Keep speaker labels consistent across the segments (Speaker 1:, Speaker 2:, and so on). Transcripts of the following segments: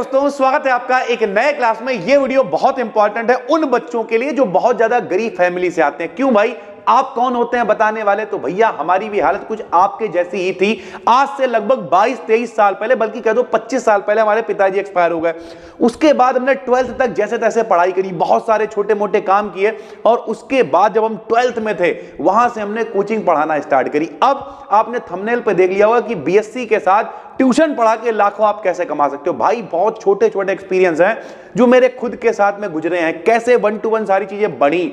Speaker 1: दोस्तों स्वागत है आपका एक नए क्लास में। ये वीडियो बहुत इंपॉर्टेंट है उन बच्चों के लिए जो बहुत ज्यादा गरीब फैमिली से आते हैं। क्यों भाई, आप कौन होते हैं बताने वाले? तो भैया हमारी भी हालत कुछ आपके जैसी ही थी। आज से लगभग 22-23 साल पहले, बल्कि कह दो 25 साल पहले हमारे पिताजी एक्सपायर हो गए। उसके बाद हमने 12th तक जैसे तैसे पढ़ाई करी, बहुत सारे छोटे मोटे काम किए और उसके बाद जब हम 12th में थे वहां से हमने कोचिंग पढ़ाना स्टार्ट करी। अब आपने थंबनेल पे देख लिया होगा कि बीएससी के साथ ट्यूशन पढ़ा के लाखों आप कैसे कमा सकते हो। भाई बहुत छोटे छोटे एक्सपीरियंस हैं जो मेरे खुद के साथ में गुजरे हैं, कैसे 1 to 1 सारी चीजें बनी,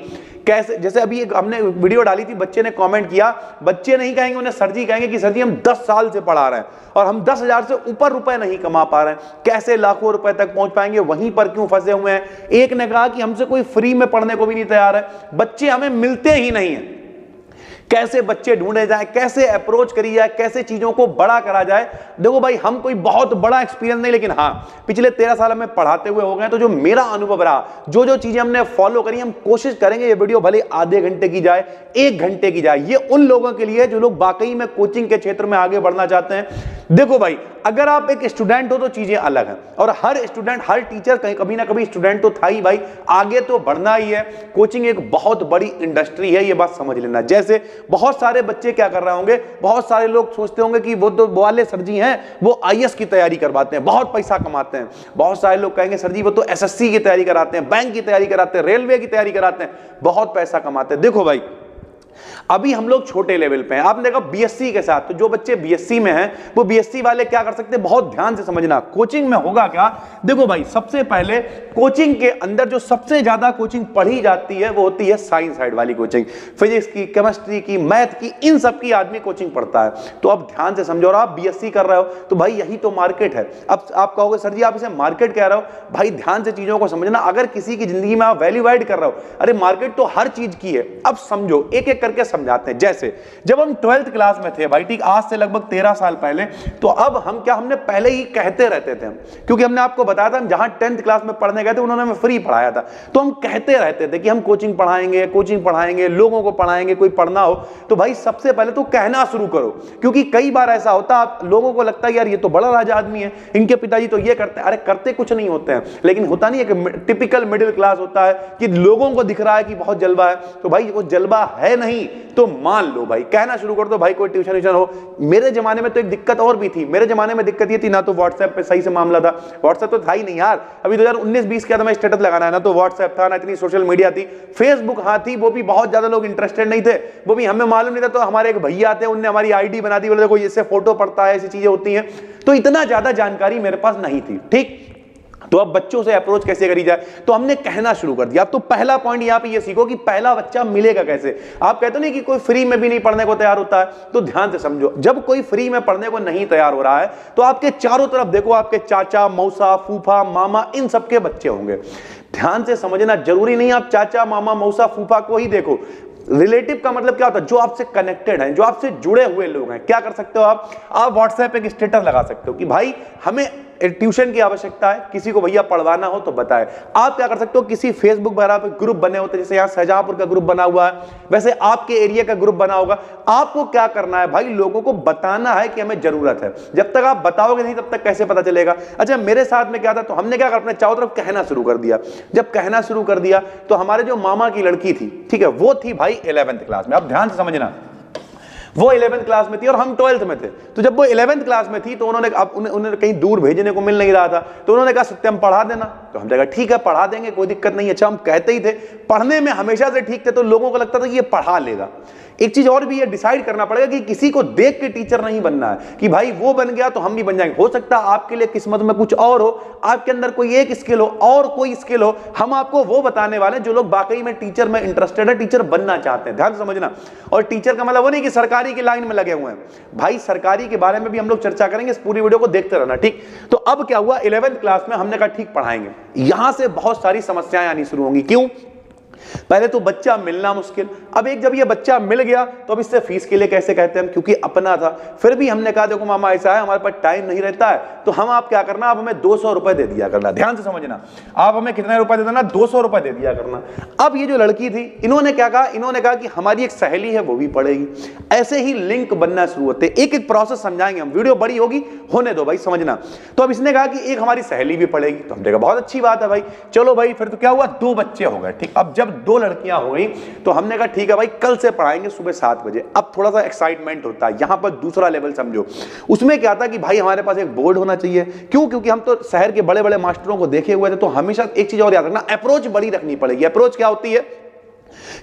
Speaker 1: कैसे। जैसे अभी हमने वीडियो डाली थी, बच्चे ने कमेंट किया, बच्चे नहीं कहेंगे उन्हें सर जी कहेंगे कि सर जी हम 10 साल से पढ़ा रहे हैं और हम 10,000 से ऊपर रुपए नहीं कमा पा रहे हैं, कैसे लाखों रुपए तक पहुंच पाएंगे, वहीं पर क्यों फंसे हुए हैं। एक ने कहा कि हमसे कोई फ्री में पढ़ने को भी नहीं तैयार है, बच्चे हमें मिलते ही नहीं है। कैसे बच्चे ढूंढे जाए, कैसे अप्रोच करी जाए, कैसे चीजों को बड़ा करा जाए। देखो भाई हम कोई बहुत बड़ा एक्सपीरियंस नहीं, लेकिन हाँ पिछले 13 साल में पढ़ाते हुए हो गए, तो जो मेरा अनुभव रहा, जो चीजें हमने फॉलो करी, हम कोशिश करेंगे ये वीडियो भले आधे घंटे की जाए, 1 घंटे की जाए, ये उन लोगों के लिए जो लोग वाकई में कोचिंग के क्षेत्र में आगे बढ़ना चाहते हैं। देखो भाई अगर आप एक स्टूडेंट हो तो चीजें अलग हैं, और हर स्टूडेंट हर टीचर कहीं कभी ना कभी स्टूडेंट तो था ही। भाई आगे तो बढ़ना ही है। कोचिंग एक बहुत बड़ी इंडस्ट्री है, ये बात समझ लेना। जैसे बहुत सारे बच्चे क्या कर रहे होंगे, बहुत सारे लोग सोचते होंगे कि वो तो वो वाले सर जी हैं, वो आईएएस की तैयारी करवाते हैं, बहुत पैसा कमाते हैं। बहुत सारे लोग कहेंगे सर जी वो तो एसएससी की तैयारी कराते हैं, बैंक की तैयारी कराते हैं, रेलवे की तैयारी कराते हैं, बहुत पैसा कमाते हैं। देखो भाई अभी हम लोग छोटे लेवल पे हैं। आपने देखा बीएससी के साथ, तो जो बच्चे बीएससी में हैं वो बीएससी वाले क्या कर सकते हैं, बहुत ध्यान से समझना। कोचिंग में होगा क्या, देखो भाई सबसे पहले कोचिंग के अंदर जो सबसे ज्यादा कोचिंग पढ़ी जाती है वो होती है साइंस साइड वाली कोचिंग, फिजिक्स की, केमिस्ट्री की, मैथ की, इन सब की आदमी कोचिंग पढ़ता है। तो अब ध्यान से समझो, और आप बीएससी कर रहे हो तो भाई यही तो मार्केट है। अब आप कहोगे सर जी आप इसे मार्केट कह रहे हो, भाई ध्यान से चीजों को समझना। अगर किसी की जिंदगी में आप वैल्यू ऐड कर रहे हो, अरे मार्केट तो हर चीज की है। अब समझो, एक एक करके समझाते हैं। जैसे जब हम 12th क्लास में थे भाई, ठीक आज से लगभग 13 साल पहले, तो अब हम क्या, हमने पहले ही कहते रहते थे, क्योंकि हमने आपको बताया था हम जहां 10th क्लास में पढ़ने गए थे उन्होंने हमें फ्री पढ़ाया था, तो हम कहते रहते थे कि हम कोचिंग पढ़ाएंगे, लोगों को पढ़ाएंगे। कोई पढ़ना हो तो भाई सबसे पहले तो कहना शुरू करो, क्योंकि कई बार ऐसा होता है आप लोगों को लगता है यार ये तो बड़ा राजा आदमी है, इनके पिताजी तो ये करते हैं। अरे करते कुछ नहीं होते हैं, लेकिन होता नहीं है कि टिपिकल मिडिल क्लास होता है कि लोगों को दिख रहा है कि बहुत जलवा है, तो भाई वो जलवा है नहीं तो मान लो भाई, कहना शुरू कर दो। भाई कोई ट्यूशन हो, मेरे जमाने में तो एक दिक्कत और भी थी। मेरे जमाने में दिक्कत ये थी ना तो व्हाट्सएप पे सही से मामला था, व्हाट्सएप तो था ही नहीं यार। अभी 2019-20 के मैं स्टेटस लगाना है ना तो व्हाट्सएप था, ना इतनी सोशल मीडिया थी। फेसबुक हाँ थी, वो भी बहुत ज्यादा लोग इंटरेस्टेड नहीं थे, वो भी हमें मालूम नहीं था। तो हमारे एक भैया आते हैं, उनने हमारी आईडी बना दी, बोले देखो इससे फोटो पड़ता है, ऐसी चीजें होती हैं। तो इतना ज्यादा जानकारी मेरे पास नहीं थी। ठीक, तो अब बच्चों से अप्रोच कैसे करी जाए, तो हमने कहना शुरू कर दिया। अब तो पहला पॉइंट यहां पे ये सीखो कि पहला बच्चा मिलेगा कैसे। आप कहते नहीं कि कोई फ्री में भी नहीं पढ़ने को तैयार होता है, तो ध्यान से समझो, जब कोई फ्री में पढ़ने को नहीं तैयार हो रहा है तो आपके चारों तरफ देखो, आपके चाचा, मौसा, फूफा, मामा, इन सबके बच्चे होंगे। ध्यान से समझना, जरूरी नहीं आप चाचा, मामा, मौसा, फूफा को ही देखो। रिलेटिव का मतलब क्या होता है, जो आपसे कनेक्टेड हैं, जो आपसे जुड़े हुए लोग हैं। क्या कर सकते हो आप व्हाट्सएप पे एक स्टेटस लगा सकते हो कि भाई हमें ट्यूशन की आवश्यकता है, किसी को भैया पढ़वाना हो तो बताएं। आप क्या कर सकते हो, किसी फेसबुक वगैरह पे ग्रुप बने होते हैं, जैसे यहाँ शाहजहांपुर का ग्रुप बना हुआ है, वैसे आपके एरिया का ग्रुप बना होगा। आपको क्या करना है भाई, लोगों को बताना है कि हमें जरूरत है। जब तक आप बताओगे नहीं तब तक कैसे पता चलेगा। अच्छा मेरे साथ में क्या था, तो हमने क्या कर अपने चारों तरफ कहना शुरू कर दिया। जब कहना शुरू कर दिया तो हमारे जो मामा की लड़की थी, ठीक है, वो थी भाई 11th क्लास में। अब ध्यान से समझना, वो 11th क्लास में थी और हम 12th में थे। तो जब वो 11th क्लास में थी तो उन्होंने उन्हें कहीं दूर भेजने को मिल नहीं रहा था, तो उन्होंने कहा सत्यम पढ़ा देना। तो हमने कहा ठीक है पढ़ा देंगे, कोई दिक्कत नहीं है। अच्छा हम कहते ही थे, पढ़ने में हमेशा से ठीक थे, तो लोगों को लगता था कि ये पढ़ा लेगा। एक चीज और भी है, डिसाइड करना पड़ेगा कि किसी को देख के टीचर नहीं बनना है कि भाई वो बन गया तो हम भी बन जाएंगे। हो सकता है आपके लिए किस्मत में कुछ और हो, आपके अंदर कोई एक स्किल हो और कोई स्किल हो, हम आपको वो बताने वाले जो लोग वाकई में टीचर में इंटरेस्टेड है, टीचर बनना चाहते हैं। ध्यान से समझना। और टीचर का मतलब वो नहीं कि सरकारी की लाइन में लगे हुए हैं, भाई सरकारी के बारे में भी हम लोग चर्चा करेंगे, इस पूरी वीडियो को देखते रहना। ठीक, तो अब क्या हुआ, 11th क्लास में हमने कहा ठीक पढ़ाएंगे। यहां से बहुत सारी समस्याएं आनी शुरू होंगी। क्यों? पहले तो बच्चा मिलना मुश्किल। अब एक जब ये बच्चा मिल गया तो अब इससे फीस के लिए कैसे कहते हैं हम, क्योंकि अपना था। फिर भी हमने कहा देखो मामा ऐसा है, हमारे पास टाइम नहीं रहता है, तो हम आप क्या करना, आप हमें 200 रुपए दे दिया करना। ध्यान से समझना, आप हमें कितने रुपए दे देना, 200 रुपए दे दिया करना। अब ये जो लड़की थी, इन्होंने क्या कहा, इन्होंने कहा कि हमारी एक सहेली है वो भी पढ़ेगी। ऐसे ही लिंक बनना शुरू होते, एक एक प्रोसेस समझाएंगे हम, वीडियो बड़ी होगी, होने दो भाई, समझना। तो अब इसने कहा कि एक हमारी सहेली भी पढ़ेगी, तो हमने कहा बहुत अच्छी बात है भाई, चलो भाई। फिर तो क्या हुआ, 2 बच्चे हो गए, ठीक। अब जब 2 लड़कियां हो गई तो हमने कहा ठीक है भाई, कल से पढ़ाएंगे सुबह 7 बजे। अब थोड़ा सा एक्साइटमेंट होता है यहां पर, दूसरा लेवल समझो। उसमें क्या था कि भाई हमारे पास एक बोर्ड होना चाहिए। क्यों? क्योंकि हम तो शहर के बड़े बड़े मास्टरों को देखे हुए थे, तो हमेशा एक चीज और याद रखना, अप्रोच बड़ी रखनी पड़ेगी। अप्रोच क्या होती है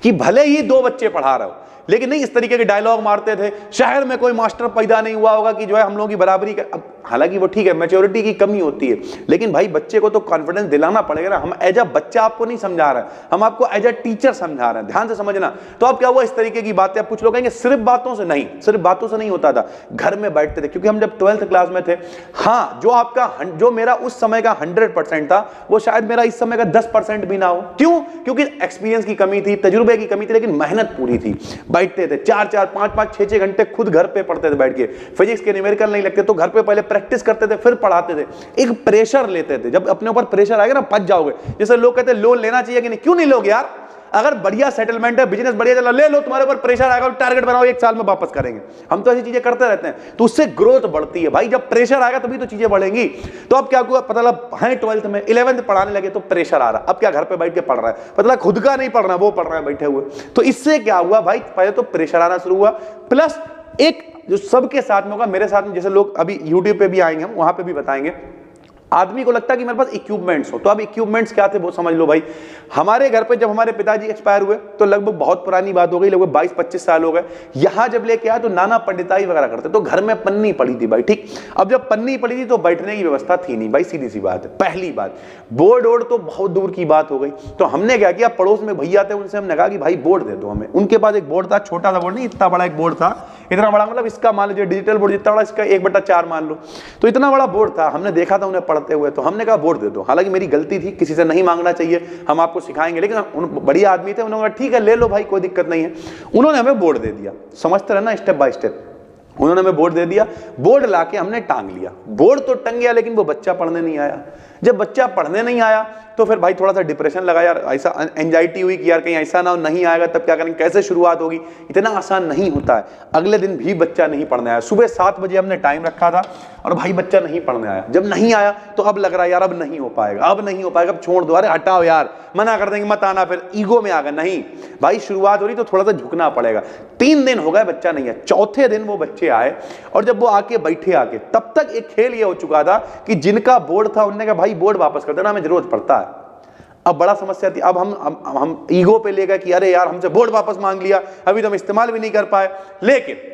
Speaker 1: कि भले ही 2 बच्चे पढ़ा रहे हो, लेकिन नहीं इस तरीके के डायलॉग मारते थे, शहर में कोई मास्टर पैदा नहीं हुआ होगा कि जो है हम लोगों की बराबरी कर। हालांकि वो ठीक है, मैच्योरिटी की कमी होती है, लेकिन भाई बच्चे को तो कॉन्फिडेंस दिलाना पड़ेगा ना। हम एज अ बच्चा आपको नहीं समझा रहे हैं, हम आपको एज अ टीचर समझा रहे हैं, ध्यान से समझना। तो अब क्या हुआ, इस तरीके की बातें। अब कुछ लोग कहेंगे सिर्फ बातों से नहीं, सिर्फ बातों से नहीं होता था, घर में बैठते थे। क्योंकि हम जब 12th क्लास में थे, हाँ, जो मेरा उस समय का 100% था, वो शायद मेरा इस समय का 10% भी ना हो। क्यों? क्योंकि एक्सपीरियंस की कमी थी, तजुर्बे की कमी थी, लेकिन मेहनत पूरी थी। बैठते थे 4-4, 5-5, 6-6 घंटे खुद घर पे पढ़ते थे बैठ के। फिजिक्स के न्यूमेरिकल नहीं लगते तो घर पे पहले प्रैक्टिस करते थे, फिर पढ़ाते थे। एक प्रेशर लेते थे, जब अपने ऊपर प्रेशर आएगा ना फंस जाओगे। जैसे लोग कहते हैं लोन लेना चाहिए कि नहीं, क्यों नहीं लोगे यार? अगर बढ़िया सेटलमेंट है, बिजनेस बढ़िया चला, ले लो, तुम्हारे ऊपर प्रेशर आएगा, टारगेट बनाओ 1 साल में वापस करेंगे। हम तो ऐसी चीजें करते रहते हैं, तो उससे ग्रोथ बढ़ती है भाई। जब प्रेशर आएगा तभी तो चीजें बढ़ेंगी। तो अब क्या हुआ, पता लगा है 12th में, 11th पढ़ाने लगे तो प्रेशर आ रहा। अब क्या, घर पे बैठ के पढ़ रहा है, पता लगा खुद का नहीं पढ़ रहा, वो पढ़ रहा है बैठे हुए। तो इससे क्या हुआ भाई, पहले तो प्रेशर आना शुरू हुआ, प्लस एक जो सबके साथ में होगा, मेरे साथ में, जैसे लोग अभी यूट्यूब पे भी आएंगे, हम वहां पे भी बताएंगे। आदमी को लगता है कि मेरे पास इक्विपमेंट्स हो, तो अब इक्विपमेंट्स क्या थे वो समझ लो भाई। हमारे घर पे जब हमारे पिताजी एक्सपायर हुए तो लगभग बहुत पुरानी बात हो गई, लगभग 22-25 साल हो गए। यहां जब लेके आया तो नाना पंडिताई वगैरह करते, तो घर में पन्नी पड़ी थी भाई, ठीक। अब जब पन्नी पड़ी थी तो बैठने की व्यवस्था थी नहीं भाई, सीधी सी बात है। पहली बात, बोर्ड वोर्ड तो बहुत दूर की बात हो गई। तो हमने क्या किया, पड़ोस में भैया थे, उनसे हमने कहा कि भाई बोर्ड दे दो हमें। उनके पास एक बोर्ड था, छोटा सा बोर्ड नहीं, इतना बड़ा एक बोर्ड था, इतना बड़ा मतलब इसका मान लीजिए डिजिटल बोर्ड जितना बड़ा, इसका 1/4 मान लो। तो इतना बड़ा बोर्ड था, हमने देखा था उन्हें पढ़ते हुए, तो हमने कहा बोर्ड दे दो। हालांकि मेरी गलती थी, किसी से नहीं मांगना चाहिए, हम आपको सिखाएंगे, लेकिन बढ़िया आदमी थे, उन्होंने कहा ठीक है ले लो भाई, कोई दिक्कत नहीं है। उन्होंने हमें बोर्ड दे दिया, समझते रहना स्टेप बाय स्टेप। उन्होंने हमें बोर्ड दे दिया, बोर्ड लाके हमने टांग लिया। बोर्ड तो टंग गया, लेकिन वो बच्चा पढ़ने नहीं आया। जब बच्चा पढ़ने नहीं आया तो फिर भाई थोड़ा सा डिप्रेशन लगा यार, ऐसा एंजाइटी हुई कि यार कहीं ऐसा ना हो, नहीं आएगा तब क्या करेंगे, कैसे शुरुआत होगी। इतना आसान नहीं होता है। अगले दिन भी बच्चा नहीं पढ़ने आया। सुबह 7 बजे हमने टाइम रखा था और भाई बच्चा नहीं पढ़ने आया। जब नहीं आया तो अब लग रहा है यार अब नहीं हो पाएगा, अब नहीं हो पाएगा, अब छोड़ दो, अरे हटाओ यार, मना कर देंगे मत आना। फिर ईगो में आ गया, नहीं भाई शुरुआत हो रही तो थोड़ा सा झुकना पड़ेगा। 3 दिन हो गए बच्चा नहीं है, चौथे दिन वो बच्चे आए और जब वो आके बैठे आके, तब तक एक खेल ये हो चुका था कि जिनका बोर्ड था उन्होंने कहा भाई बोर्ड वापस कर देना, हमें जरूरत पड़ता है। अब बड़ा समस्या थी। अब हम ईगो पे ले गए कि अरे यार हमसे बोर्ड वापस मांग लिया, अभी तो हम इस्तेमाल भी नहीं कर पाए। लेकिन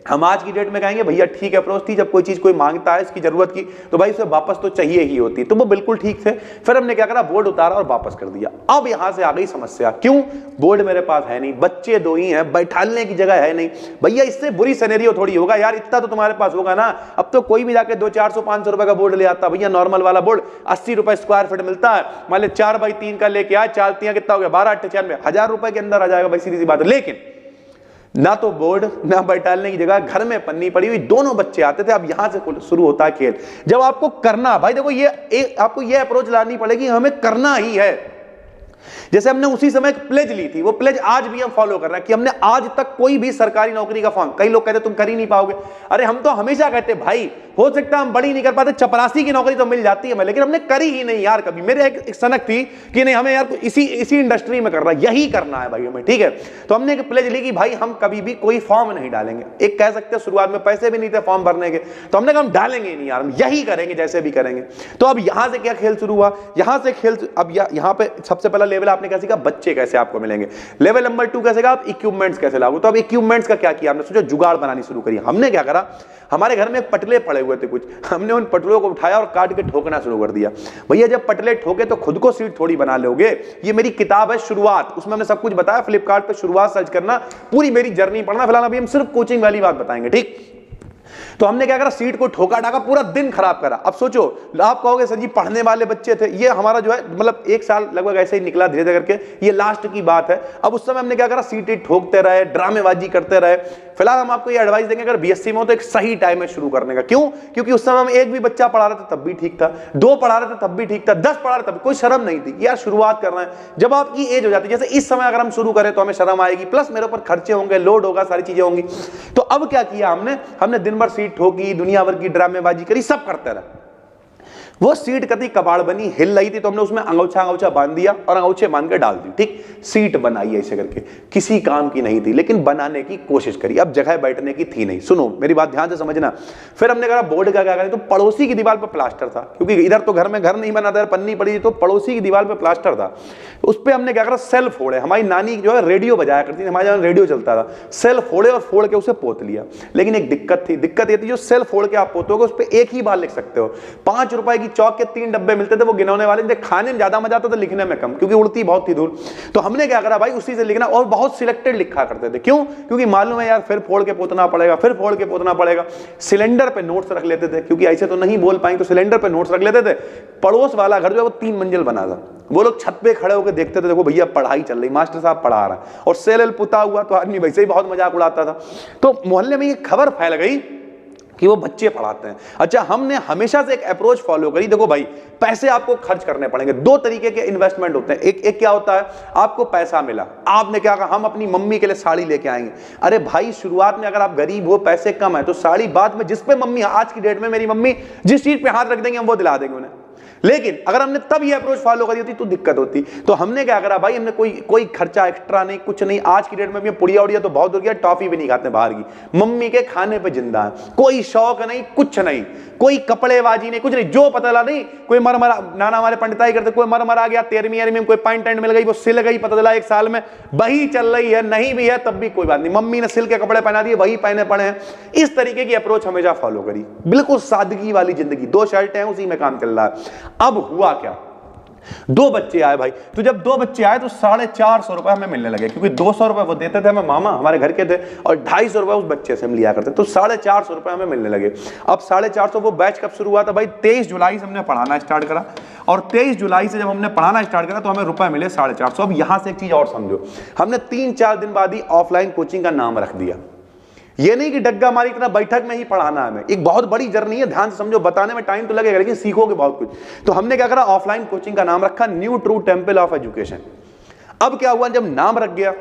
Speaker 1: हम आज की डेट में कहेंगे भैया ठीक है अप्रोच थी, जब कोई चीज कोई मांगता है इसकी जरूरत की तो भाई उसे वापस तो चाहिए ही होती है। तो वो बिल्कुल ठीक थे। फिर हमने क्या करा, बोर्ड उतारा और वापस कर दिया। अब यहां से आ गई समस्या, क्यों? बोर्ड मेरे पास है नहीं, बच्चे 2 ही हैं, बैठाने की जगह है नहीं। भैया इससे बुरी सिनेरियो थोड़ी होगा यार, इतना तो तुम्हारे पास होगा ना। अब तो कोई भी जाके 200-400-500 रुपए का बोर्ड ले आता। भैया नॉर्मल वाला बोर्ड 80 रुपए स्क्वायर फीट मिलता है, मान लो 4x3 का लेके आए, 4×3 कितना हो गया, 12×8 = 1000 रुपए के अंदर आ जाएगा भाई, सीधी सी बात है। लेकिन ना तो बोर्ड ना बैठाने की जगह, घर में पन्नी पड़ी हुई, दोनों बच्चे आते थे। अब यहां से शुरू होता है खेल। जब आपको करना, भाई देखो आपको ये अप्रोच लानी पड़ेगी, हमें करना ही है। जैसे हमने उसी समय एक प्लेज ली थी, वो प्लेज आज भी हम फॉलो कर रहे हैं कि हमने आज तक कोई भी सरकारी नौकरी का फॉर्म, कई लोग कहते तुम कर ही नहीं पाओगे। अरे हम तो हमेशा कहते भाई हो सकता है हम बड़ी नहीं कर पाते, चपरासी की नौकरी तो मिल जाती है हमें, लेकिन हमने करी ही नहीं यार कभी। मेरे एक सनक थी कि नहीं हमें यार इसी इंडस्ट्री में करना, यही करना है भाई हमें, ठीक है। तो हमने एक प्लेज ली कि भाई हम कभी भी कोई फॉर्म नहीं डालेंगे। एक कह सकते हैं शुरुआत में पैसे भी नहीं थे फॉर्म भरने के, तो हमने कहा हम डालेंगे ही नहीं यार, हम यही करेंगे जैसे भी करेंगे। तो अब यहां से क्या खेल शुरू हुआ, यहां से खेल, अब यहां पे सबसे पहला लेवल आपने क्या सीखा, बच्चे कैसे आपको मिलेंगे। लेवल नंबर 2 कैसे आप इक्विपमेंट्स कैसे लागू। तो अब इक्विपमेंट्स का क्या किया, हमने सोचा जुगाड़ बनानी शुरू करी। हमने क्या करा, हमारे घर में पटले पड़े हुए थे कुछ, हमने उन पटलों को उठाया और काट के ठोकना शुरू कर दिया। भैया जब पटले ठोके तो खुद को सीट थोड़ी बना लोगे। ये मेरी किताब है शुरुआत, उसमें हमने सब कुछ बताया। फ्लिपकार्ट पे शुरुआत सर्च करना, पूरी मेरी जर्नी पढ़ना। फिलहाल अभी हम सिर्फ कोचिंग वाली बात बताएंगे, ठीक। तो हमने क्या करा, सीट को ठोका ठाका, पूरा दिन खराब करा। अब सोचो, आप कहोगे सर जी पढ़ने वाले बच्चे थे, ये हमारा जो है मतलब 1 साल लगभग ऐसे ही निकला धीरे धीरे करके, ये लास्ट की बात है। अब उस समय हमने क्या करा, सीटें ठोकते रहे, ड्रामेबाजी करते रहे। फिलहाल हम आपको ये एडवाइस देंगे, अगर बीएससी में हो तो एक सही टाइम है शुरू करने का। क्यों? क्योंकि उस समय हम 1 भी बच्चा पढ़ा रहे थे तब भी ठीक था, 2 पढ़ा रहे थे तब भी ठीक था, 10 पढ़ा रहे तब कोई शर्म नहीं थी यार, शुरुआत कर रहे हैं। जब आपकी एज हो जाती है, जैसे इस समय अगर हम शुरू करें तो हमें शर्म आएगी, प्लस मेरे ऊपर खर्चे होंगे, लोड होगा, सारी चीजें होंगी। तो अब क्या किया हमने दिन भर सीट ठोकी, दुनिया भर की ड्रामेबाजी करी, सब करते रहे। वो सीट कभी कबाड़ बनी, हिल रही थी, तो हमने उसमें अंगूछा बांध दिया और अंगूछे बांध के डाल दी। ठीक, सीट बनाई ऐसे करके, किसी काम की नहीं थी लेकिन बनाने की कोशिश करी। अब जगह बैठने की थी नहीं। सुनो मेरी बात ध्यान से समझना। फिर हमने कहा बोर्ड का क्या करें, तो पड़ोसी की दीवार पर प्लास्टर था, क्योंकि इधर तो घर में घर नहीं बना था, पन्नी पड़ी, तो पड़ोसी की दीवार पर प्लास्टर था। उस पर हमने क्या करा, सेल फोड़े। हमारी नानी जो है रेडियो बजाया करती थी, हमारे यहाँ रेडियो चलता था, सेल फोड़े और फोड़ के उसे पोत लिया। लेकिन एक दिक्कत थी, दिक्कत ये थी जो सेल फोड़ के आप पोतोगे उस पर एक ही बार लिख सकते हो। 5 रुपए की चौक के 3 डब्बे मिलते थे, वो गिनौने वाले थे। खाने में ज्यादा मजा आता था, लिखने में कम, क्योंकि उड़ती बहुत थी दूर। तो हमने क्या करा भाई, उसी से लिखना, और बहुत सिलेक्टेड लिखा करते थे। क्यों? क्योंकि मालूम है यार फिर फोड़ के पोतना पड़ेगा, फिर फोड़ के पोतना पड़ेगा। सिलेंडर पे नोट्स रख लेते थे, क्योंकि ऐसे तो नहीं बोल पाएंगे, तो सिलेंडर पे नोट्स रख लेते थे। पड़ोस वाला घर जो है वो 3 मंजिल बना था, वो लोग छत पे खड़े होकर देखते थे, देखो भैया पढ़ाई चल रही, मास्टर साहब पढ़ा रहा है, और सेल पुता हुआ, तो आदमी वैसे ही बहुत मजाक उड़ाता था। तो मोहल्ले में ये खबर फैल गई कि वो बच्चे पढ़ाते हैं। अच्छा, हमने हमेशा से एक अप्रोच फॉलो करी, देखो भाई पैसे आपको खर्च करने पड़ेंगे। 2 तरीके के इन्वेस्टमेंट होते हैं। एक क्या होता है, आपको पैसा मिला, आपने क्या कहा, हम अपनी मम्मी के लिए साड़ी लेके आएंगे। अरे भाई शुरुआत में अगर आप गरीब हो, पैसे कम है, तो साड़ी बाद में, जिस पे मम्मी, आज की डेट में मेरी मम्मी जिस चीज पे हाथ रख देंगे हम वो दिला देंगे उन्हें। लेकिन अगर हमने तब ये अप्रोच फॉलो करी होती तो दिक्कत होती। तो हमने क्या करा भाई, हमने कोई खर्चा एक्स्ट्रा नहीं, कुछ नहीं। आज की डेट में भी पुड़िया उड़िया तो बहुत हो गया, टॉफी भी नहीं खाते बाहर की, मम्मी के खाने पे जिंदा है। कोई शौक नहीं, कुछ नहीं, कोई कपड़ेबाजी नहीं, कुछ नहीं, जो पता चला नहीं, कोई मरमरा, नाना हमारे पंडिताई करते, कोई मरमर आ गया 13वीं में, कोई पैंट टैंट मिल गई, वो सिल गई, पता चला 1 साल में, वही चल रही है, नहीं भी है तब भी कोई बात नहीं, मम्मी ने सिल के कपड़े पहना दिए, वही पहने पड़े हैं। इस तरीके की अप्रोच हमेशा फॉलो करी, बिल्कुल सादगी वाली जिंदगी। 2 शर्टें हैं, उसी में काम चल रहा है। अब हुआ क्या, 2 बच्चे आए भाई। तो जब 2 बच्चे आए तो 450 रुपए हमें मिलने लगे, क्योंकि 200 रुपए वो देते थे हमें, मामा हमारे घर के थे, और 250 रुपए उस बच्चे से हम लिया करते, तो 450 रुपए हमें मिलने लगे। अब 450, वो बैच कब शुरू हुआ था भाई, 23 जुलाई से हमने पढ़ाना स्टार्ट करा, और 23 जुलाई से जब हमने पढ़ाना स्टार्ट करा तो हमें रुपए मिले 450। अब यहां से एक चीज और समझो, हमने 3-4 दिन बाद ही ऑफलाइन कोचिंग का नाम रख दिया। ये नहीं कि डग्गा मारी इतना बैठक में ही पढ़ाना है हमें, एक बहुत बड़ी जर्नी है, ध्यान से समझो, बताने में टाइम तो लगेगा लेकिन सीखोगे बहुत कुछ। तो हमने क्या करा, ऑफलाइन कोचिंग का नाम रखा new true temple of education. अब क्या हुआ, जब नाम रख गया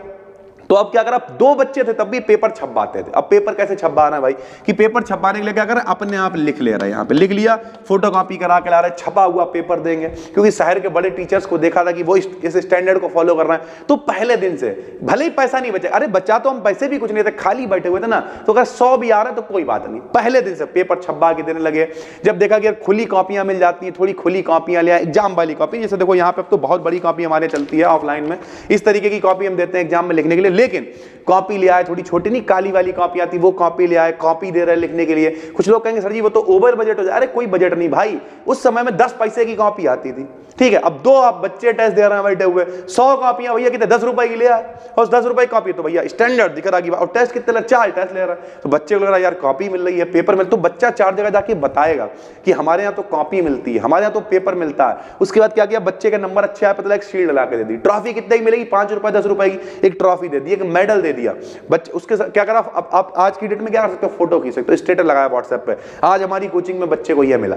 Speaker 1: तो अब क्या करा, 2 बच्चे थे तब भी पेपर छपवाते थे। अब पेपर कैसे छपवाना है भाई, कि पेपर छपवाने के लिए क्या करें, अपने आप लिख ले रहे हैं, यहाँ पे लिख लिया, फोटोकॉपी करा के ला रहे, छपा हुआ पेपर देंगे। क्योंकि शहर के बड़े टीचर्स को देखा था कि वो इस स्टैंडर्ड को फॉलो कर रहे हैं, तो पहले दिन से भले ही पैसा नहीं बचे, अरे बच्चा तो हम पैसे भी कुछ नहीं थे, खाली बैठे हुए थे ना, तो अगर 100 भी आ रहे तो कोई बात नहीं, पहले दिन से पेपर छपवा के देने लगे। जब देखा कि खुली कॉपियां मिल जाती हैं, थोड़ी खुली कॉपियां लिया, एग्जाम वाली कॉपी, जैसे देखो यहाँ पे तो बहुत बड़ी कॉपी हमारे चलती है ऑफलाइन में, इस तरीके की कॉपी हम देते हैं एग्जाम में लिखने के लिए। लेकिन कॉपी ले आए, थोड़ी छोटी नहीं, काली वाली कॉपी आती, वो कॉपी ले आए, कॉपी दे रहे हैं लिखने के लिए। कुछ लोग कहेंगे सर जी वो तो ओवर बजट हो जाए, अरे कोई बजट नहीं भाई, उस समय में 10 पैसे की कॉपी आती थी, ठीक है। अब 2 आप बच्चे टेस्ट दे रहे हैं बैठे हुए, 100 कॉपियां, भैया कितने, 10 रुपए की ले आए, और 10 रुपए की कॉपी तो भैया स्टैंडर्ड दिख रहा, और टेस्ट कितने लग, 4 टेस्ट ले रहा है। तो बच्चे को लग रहा है यार कॉपी मिल रही है, पेपर मिल, तो बच्चा 4 जगह जाके बताएगा कि हमारे यहाँ तो कॉपी मिलती है, हमारे यहाँ तो पेपर मिलता है। उसके बाद क्या किया, बच्चे के नंबर अच्छे आए, पता एक शील्ड ला के दे दी। ट्रॉफी कितने की मिलेगी, 5 रुपए 10 रुपए की एक ट्रॉफी दे दी, एक मेडल दे दिया। बच्चे उसके साथ क्या करा, आप आज की डेट में क्या कर सकते हो, फोटो खींच सकते हो, स्टेटस लगाया व्हाट्सएप पे, आज हमारी कोचिंग में बच्चे को यह मिला।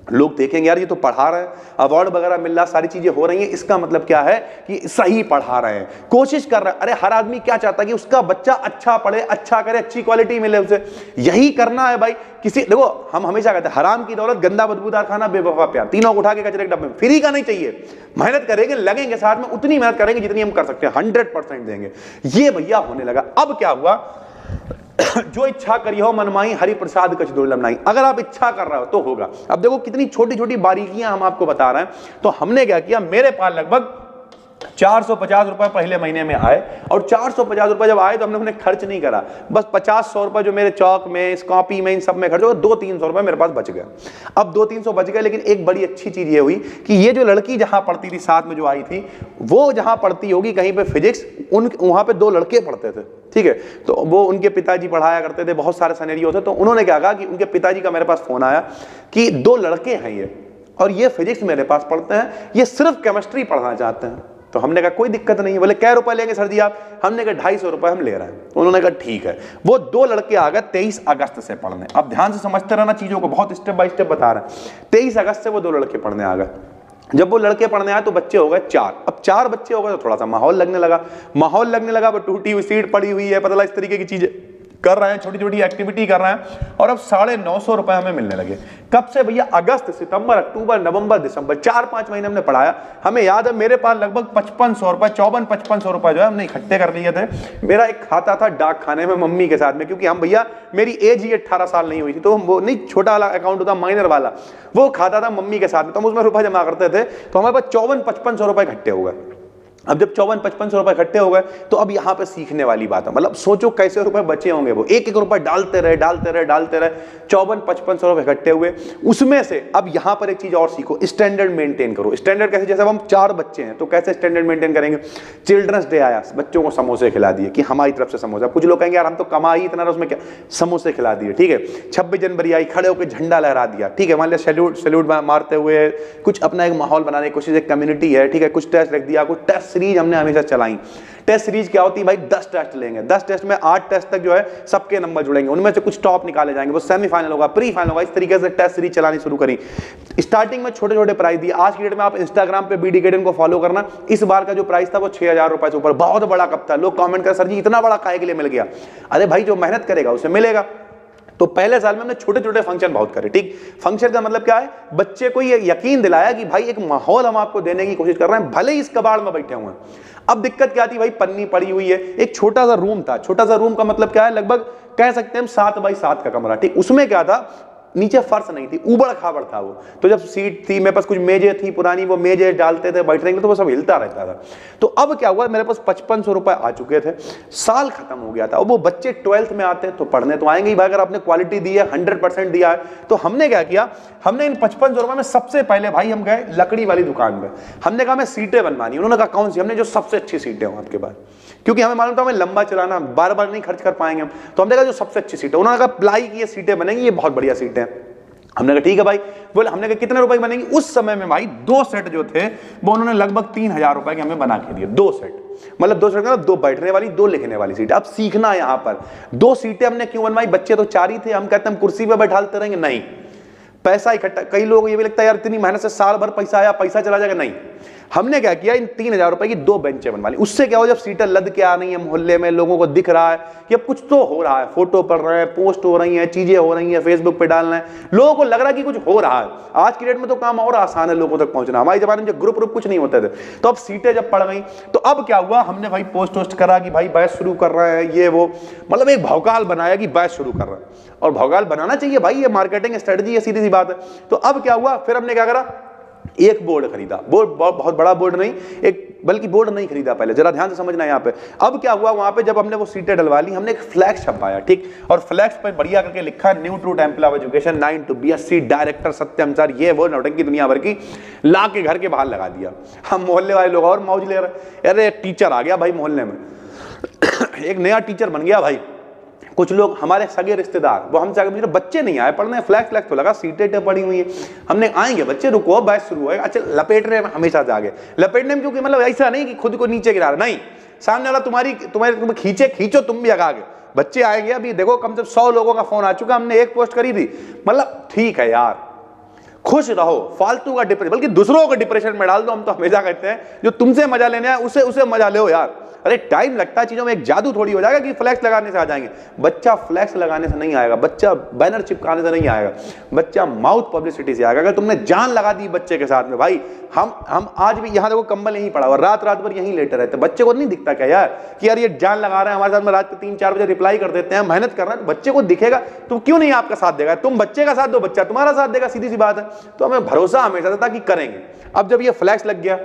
Speaker 1: लोग देखेंगे यार ये तो पढ़ा रहे हैं, अवार्ड वगैरह मिल रहा, सारी चीजें हो रही हैं, इसका मतलब क्या है कि सही पढ़ा रहे हैं, कोशिश कर रहे हैं। अरे हर आदमी क्या चाहता है कि उसका बच्चा अच्छा पढ़े, अच्छा करे, अच्छी क्वालिटी मिले उसे, यही करना है भाई। किसी देखो हम हमेशा कहते हैं हराम की दौलत, गंदा बदबूदार खाना, बेवफा प्यार, तीनों को उठा के कचरे के डब्बे में, फ्री का नहीं चाहिए। मेहनत करेंगे, लगेंगे साथ में, उतनी मेहनत करेंगे जितनी हम कर सकते हैं, 100% देंगे। ये भैया होने लगा। अब क्या हुआ, जो इच्छा करी हो मनमाई, हरि प्रसाद कछ दुर्लभ नहीं। अगर आप इच्छा कर रहे हो तो होगा। अब देखो कितनी छोटी छोटी बारीकियां हम आपको बता रहे हैं। तो हमने क्या किया, मेरे पास लगभग 450 रुपए पहले महीने में आए, और 450 रुपए जब आए तो हमने उन्हें खर्च नहीं करा, बस 50-100 रुपए जो मेरे चौक में, इस कॉपी में, इन सब में खर्च हो, 200-300 रुपए मेरे पास बच गए। अब 200-300 बच गए, लेकिन एक बड़ी अच्छी चीज ये हुई कि ये जो लड़की जहां पढ़ती थी साथ में जो आई थी, वो जहां पढ़ती होगी कहीं पे फिजिक्स, वहां पे 2 लड़के पढ़ते थे, ठीक है। तो वो उनके पिताजी पढ़ाया करते थे, बहुत सारे सिनेरियो थे। तो उन्होंने क्या कहा कि उनके पिताजी का मेरे पास फोन आया कि 2 लड़के हैं ये, और ये फिजिक्स मेरे पास पढ़ते हैं, ये सिर्फ केमिस्ट्री पढ़ना चाहते हैं। तो हमने कहा कोई दिक्कत नहीं है। बोले क्या रुपए लेंगे सर जी आप? हमने कहा 250 रुपए हम ले रहे हैं। उन्होंने कहा ठीक है। वो 2 लड़के आ गए 23 अगस्त से पढ़ने। अब ध्यान से समझते रहना चीजों को, बहुत स्टेप बाय स्टेप बता रहे हैं। 23 अगस्त से वो 2 लड़के पढ़ने आ गए। जब वो लड़के पढ़ने आए तो बच्चे हो गए 4। अब 4 बच्चे हो गए तो थोड़ा सा माहौल लगने लगा। वो टूटी हुई सीट पड़ी हुई है, पता इस तरीके की चीजें कर रहे हैं, छोटी छोटी एक्टिविटी कर रहे हैं, और अब 950 रुपए हमें मिलने लगे। कब से भैया? अगस्त, सितंबर, अक्टूबर, नवंबर, दिसंबर, 4-5 महीने हमने पढ़ाया। हमें याद है मेरे पास लगभग 5500 रुपए, 54-5500 रुपए जो है हमने इकट्ठे कर लिए थे। मेरा एक खाता था डाक खाने में मम्मी के साथ में, क्योंकि हम भैया, मेरी एज ही 18 साल नहीं हुई थी, तो वो नहीं छोटा वाला अकाउंट होता, माइनर वाला, वो खाता था मम्मी के साथ में, तो हम उसमें रुपए जमा करते थे। तो हमारे पास 54-5500 रुपए इकट्ठे हो गए। अब जब 54-5500 रुपए इकट्ठे हो गए तो अब यहां पे सीखने वाली बात है, मतलब सोचो कैसे रुपए बचे होंगे। वो एक रुपए डालते रहे 54-5500 रुपए इकट्ठे हुए। उसमें से अब यहां पर एक चीज और सीखो, स्टैंडर्ड मेंटेन करो। स्टैंडर्ड कैसे? जैसे अब हम 4 बच्चे हैं तो कैसे स्टैंडर्ड मेंटेन करेंगे? चिल्ड्रंस डे आया, बच्चों को समोसे खिला दिए कि हमारी तरफ से समोसा। कुछ लोग कहेंगे यार हम तो कमा ही इतना, उसमें क्या, समोसे खिला दिए, ठीक है। 26 जनवरी आई, खड़े होकर झंडा लहरा दिया, ठीक है, मान लिया सैल्यूट मारते हुए कुछ अपना एक माहौल बनाने की कोशिश, एक कम्युनिटी है, ठीक है। कुछ टेस्ट रख दिया, कुछ टेस्ट सीरीज हमने हमेशा चलाई। टेस्ट सीरीज क्या होती है भाई? 10 टेस्ट लेंगे, 10 टेस्ट में 8 टेस्ट तक जो है सबके नंबर जुड़ेंगे, उनमें से कुछ टॉप निकाले जाएंगे, वो सेमीफाइनल होगा, प्री फाइनल होगा। इस तरीके से टेस्ट सीरीज चलानी शुरू करी। स्टार्टिंग में छोटे छोटे प्राइस दिए। आज की डेट में आप इंस्टाग्राम पे बीडी अकेडमी को फॉलो करना, इस बार का जो प्राइस था वो 6000 रुपए से ऊपर, बहुत बड़ा कप था। लोग कमेंट कर सर जी इतना बड़ा काहे के लिए मिल गया? अरे भाई जो मेहनत करेगा उसे मिलेगा। तो पहले साल में हमने छोटे छोटे फंक्शन बहुत करे, ठीक। फंक्शन का मतलब क्या है? बच्चे को ये यकीन दिलाया कि भाई एक माहौल हम आपको देने की कोशिश कर रहे हैं, भले ही इस कबाड़ में बैठे हुए हैं। अब दिक्कत क्या थी भाई? पन्नी पड़ी हुई है, एक छोटा सा रूम था। छोटा सा रूम का मतलब क्या है? लगभग कह सकते हैं 7 बाई 7 का कमरा, ठीक। उसमें क्या था? नीचे फर्श नहीं थी, उबड़ खाबड़ था वो। तो जब सीट थी, मेरे पास कुछ मेजें थी पुरानी, वो मेजें डालते थे, बैठ रहेंगे तो वो सब हिलता रहता था। तो अब क्या हुआ, मेरे पास 5500 रुपए आ चुके थे, साल खत्म हो गया था। अब वो बच्चे 12th में आते हैं तो पढ़ने तो आएंगे ही भाई, अगर आपने क्वालिटी दी है, 100% दिया है। तो हमने क्या किया, हमने इन 5500 रुपए में सबसे पहले भाई हम गए लकड़ी वाली दुकान में। हमने कहा हमें सीटें बनवानी। उन्होंने कहा कौन सी? हमने जो सबसे अच्छी सीटें हो आपके पास, क्योंकि हमें मालूम था हमें लंबा चलाना, बार बार नहीं खर्च कर पाएंगे हम। तो हमने कहा जो सबसे अच्छी सीटें। उन्होंने कहा प्लाई की ये सीटें बनेंगी, ये बहुत बढ़िया सीटें हैं। हमने कहा ठीक है भाई। बोले, हमने कहा कितने रुपए की बनेंगी? उस समय में भाई 2 सेट जो थे वो उन्होंने लगभग 3000 रुपए के हमें बना के दिए। 2 सेट मतलब 2 सेट का 2 बैठने वाली, 2 लिखने वाली सीट। अब सीखना यहाँ पर 2 सीटें हमने क्यों बनवाई? बच्चे तो 4 ही थे। हम कहते हैं हम कुर्सी पे बैठाते रहेंगे, नहीं, पैसा इकट्ठा। कई लोग ये भी लगता है यार इतनी मेहनत से साल भर पैसा आया, पैसा चला जाएगा, नहीं। हमने क्या किया, इन 3000 रुपए की 2 बेंचें बनवा ली। उससे क्या हो, जब सीटें लद के आ रही है मोहल्ले में, लोगों को दिख रहा है कि अब कुछ तो हो रहा है, फोटो पड़ रहे हैं, पोस्ट हो रही हैं, चीजें हो रही हैं, फेसबुक पे डालना है, लोगों को लग रहा है कि कुछ हो रहा है। आज की डेट में तो काम और आसान है लोगों तक पहुंचना। हमारे जमाने में ग्रुप कुछ नहीं होते थे। तो अब सीटें जब पड़ गई तो अब क्या हुआ, हमने भाई पोस्ट वोस्ट करा कि भाई बैच शुरू कर रहे हैं, ये वो, मतलब एक भौकाल बनाया कि बैच शुरू कर रहे हैं। और भौकाल बनाना चाहिए भाई, ये मार्केटिंग स्ट्रेटजी है, सीधी सी बात है। तो अब क्या हुआ, फिर हमने क्या करा, एक बोर्ड खरीदा। बोर्ड बहुत बड़ा बोर्ड नहीं, एक बल्कि बोर्ड नहीं खरीदा पहले, जरा ध्यान से समझना यहाँ पे। अब क्या हुआ, वहां पे जब हमने वो सीटें डलवा ली, हमने एक फ्लैक्स छपवाया, ठीक। और फ्लैक्स पर बढ़िया करके लिखा, new to temple of education 9 to BSc director Satyam sir, ये वो नौटंकी दुनिया भर की ला के घर के बाहर लगा दिया। हम मोहल्ले वाले लोग और मौज ले रहे, अरे एक टीचर आ गया भाई मोहल्ले में एक नया टीचर बन गया भाई। कुछ लोग हमारे सगे रिश्तेदार वो हमसे आगे, बच्चे नहीं आए पढ़ने, फ्लैक्स तो लगा, सीटें पड़ी हुई है। हमने आएंगे बच्चे, रुको बैच शुरू होगा। अच्छा लपेट रहे हमेशा से आगे, लपेटने में क्योंकि मतलब ऐसा नहीं कि खुद को नीचे गिरा रहा, नहीं, सामने वाला तुम्हारे खींचो तुम भी आगे। बच्चे आएंगे, अभी देखो कम से कम 100 लोगों का फोन आ चुका, हमने एक पोस्ट करी थी। मतलब ठीक है यार, खुश रहो, फालतू का डिप्रेशन, बल्कि दूसरों को डिप्रेशन में डाल दो। हम तो हमेशा कहते हैं जो तुमसे मजा लेने आए उसे मजा लो यार। अरे टाइम लगता है चीजों में, एक जादू थोड़ी हो जाएगा कि फ्लैक्स लगाने से आ जाएंगे। बच्चा फ्लैक्स लगाने से नहीं आएगा, बच्चा बैनर चिपकाने से नहीं आएगा, बच्चा माउथ पब्लिसिटी से आएगा। अगर तुमने जान लगा दी बच्चे के साथ में, भाई हम आज भी यहाँ देखो कंबल यहीं पड़ा हुआ, रात भर यहीं लेटे रहते। बच्चे को नहीं दिखता क्या यार कि यार ये जान लगा रहे हैं हमारे साथ में, रात को 3-4 बजे रिप्लाई कर देते हैं, मेहनत कर रहे हैं। तो बच्चे को दिखेगा, तो क्यों नहीं आपका साथ देगा? तुम बच्चे का साथ दो, बच्चा तुम्हारा साथ देगा, सीधी सी बात है। तो हमें भरोसा हमेशा था कि करेंगे। अब जब ये फ्लैक्स लग गया,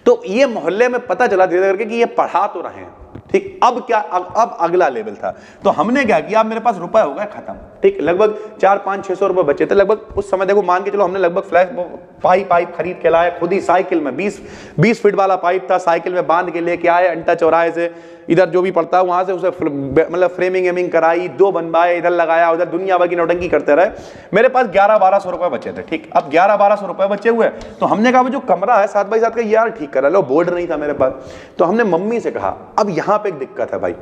Speaker 1: तो ये मोहल्ले में पता चला धीरे करके कि ये पढ़ा तो रहे हैं, ठीक। अब क्या, अब अगला लेवल था। तो हमने क्या किया, अब मेरे पास रुपए हो गए खत्म, ठीक। लगभग 400-500-600 रुपए बचे थे लगभग उस समय। देखो मान के चलो हमने लगभग फ्लैश पाइप खरीद के लाए खुद ही, साइकिल में 20 फीट वाला पाइप था, साइकिल में बांध के लेके आए, अंटा चौराहे से इधर जो भी पड़ता है वहां से उसे मतलब फ्रेमिंग एमिंग कराई, 2 बनवाए, इधर लगाया, उधर दुनिया भर की नौटंकी करते रहे। मेरे पास 1100-1200 रुपए बचे थे, ठीक। अब 1100-1200 रुपए बचे हुए, तो हमने कहा वो जो कमरा है 7 बाई 7 का यार ठीक करा लो, बोर्ड नहीं था मेरे पास। तो हमने मम्मी से कहा, अब यहाँ पे एक दिक्कत है भाई,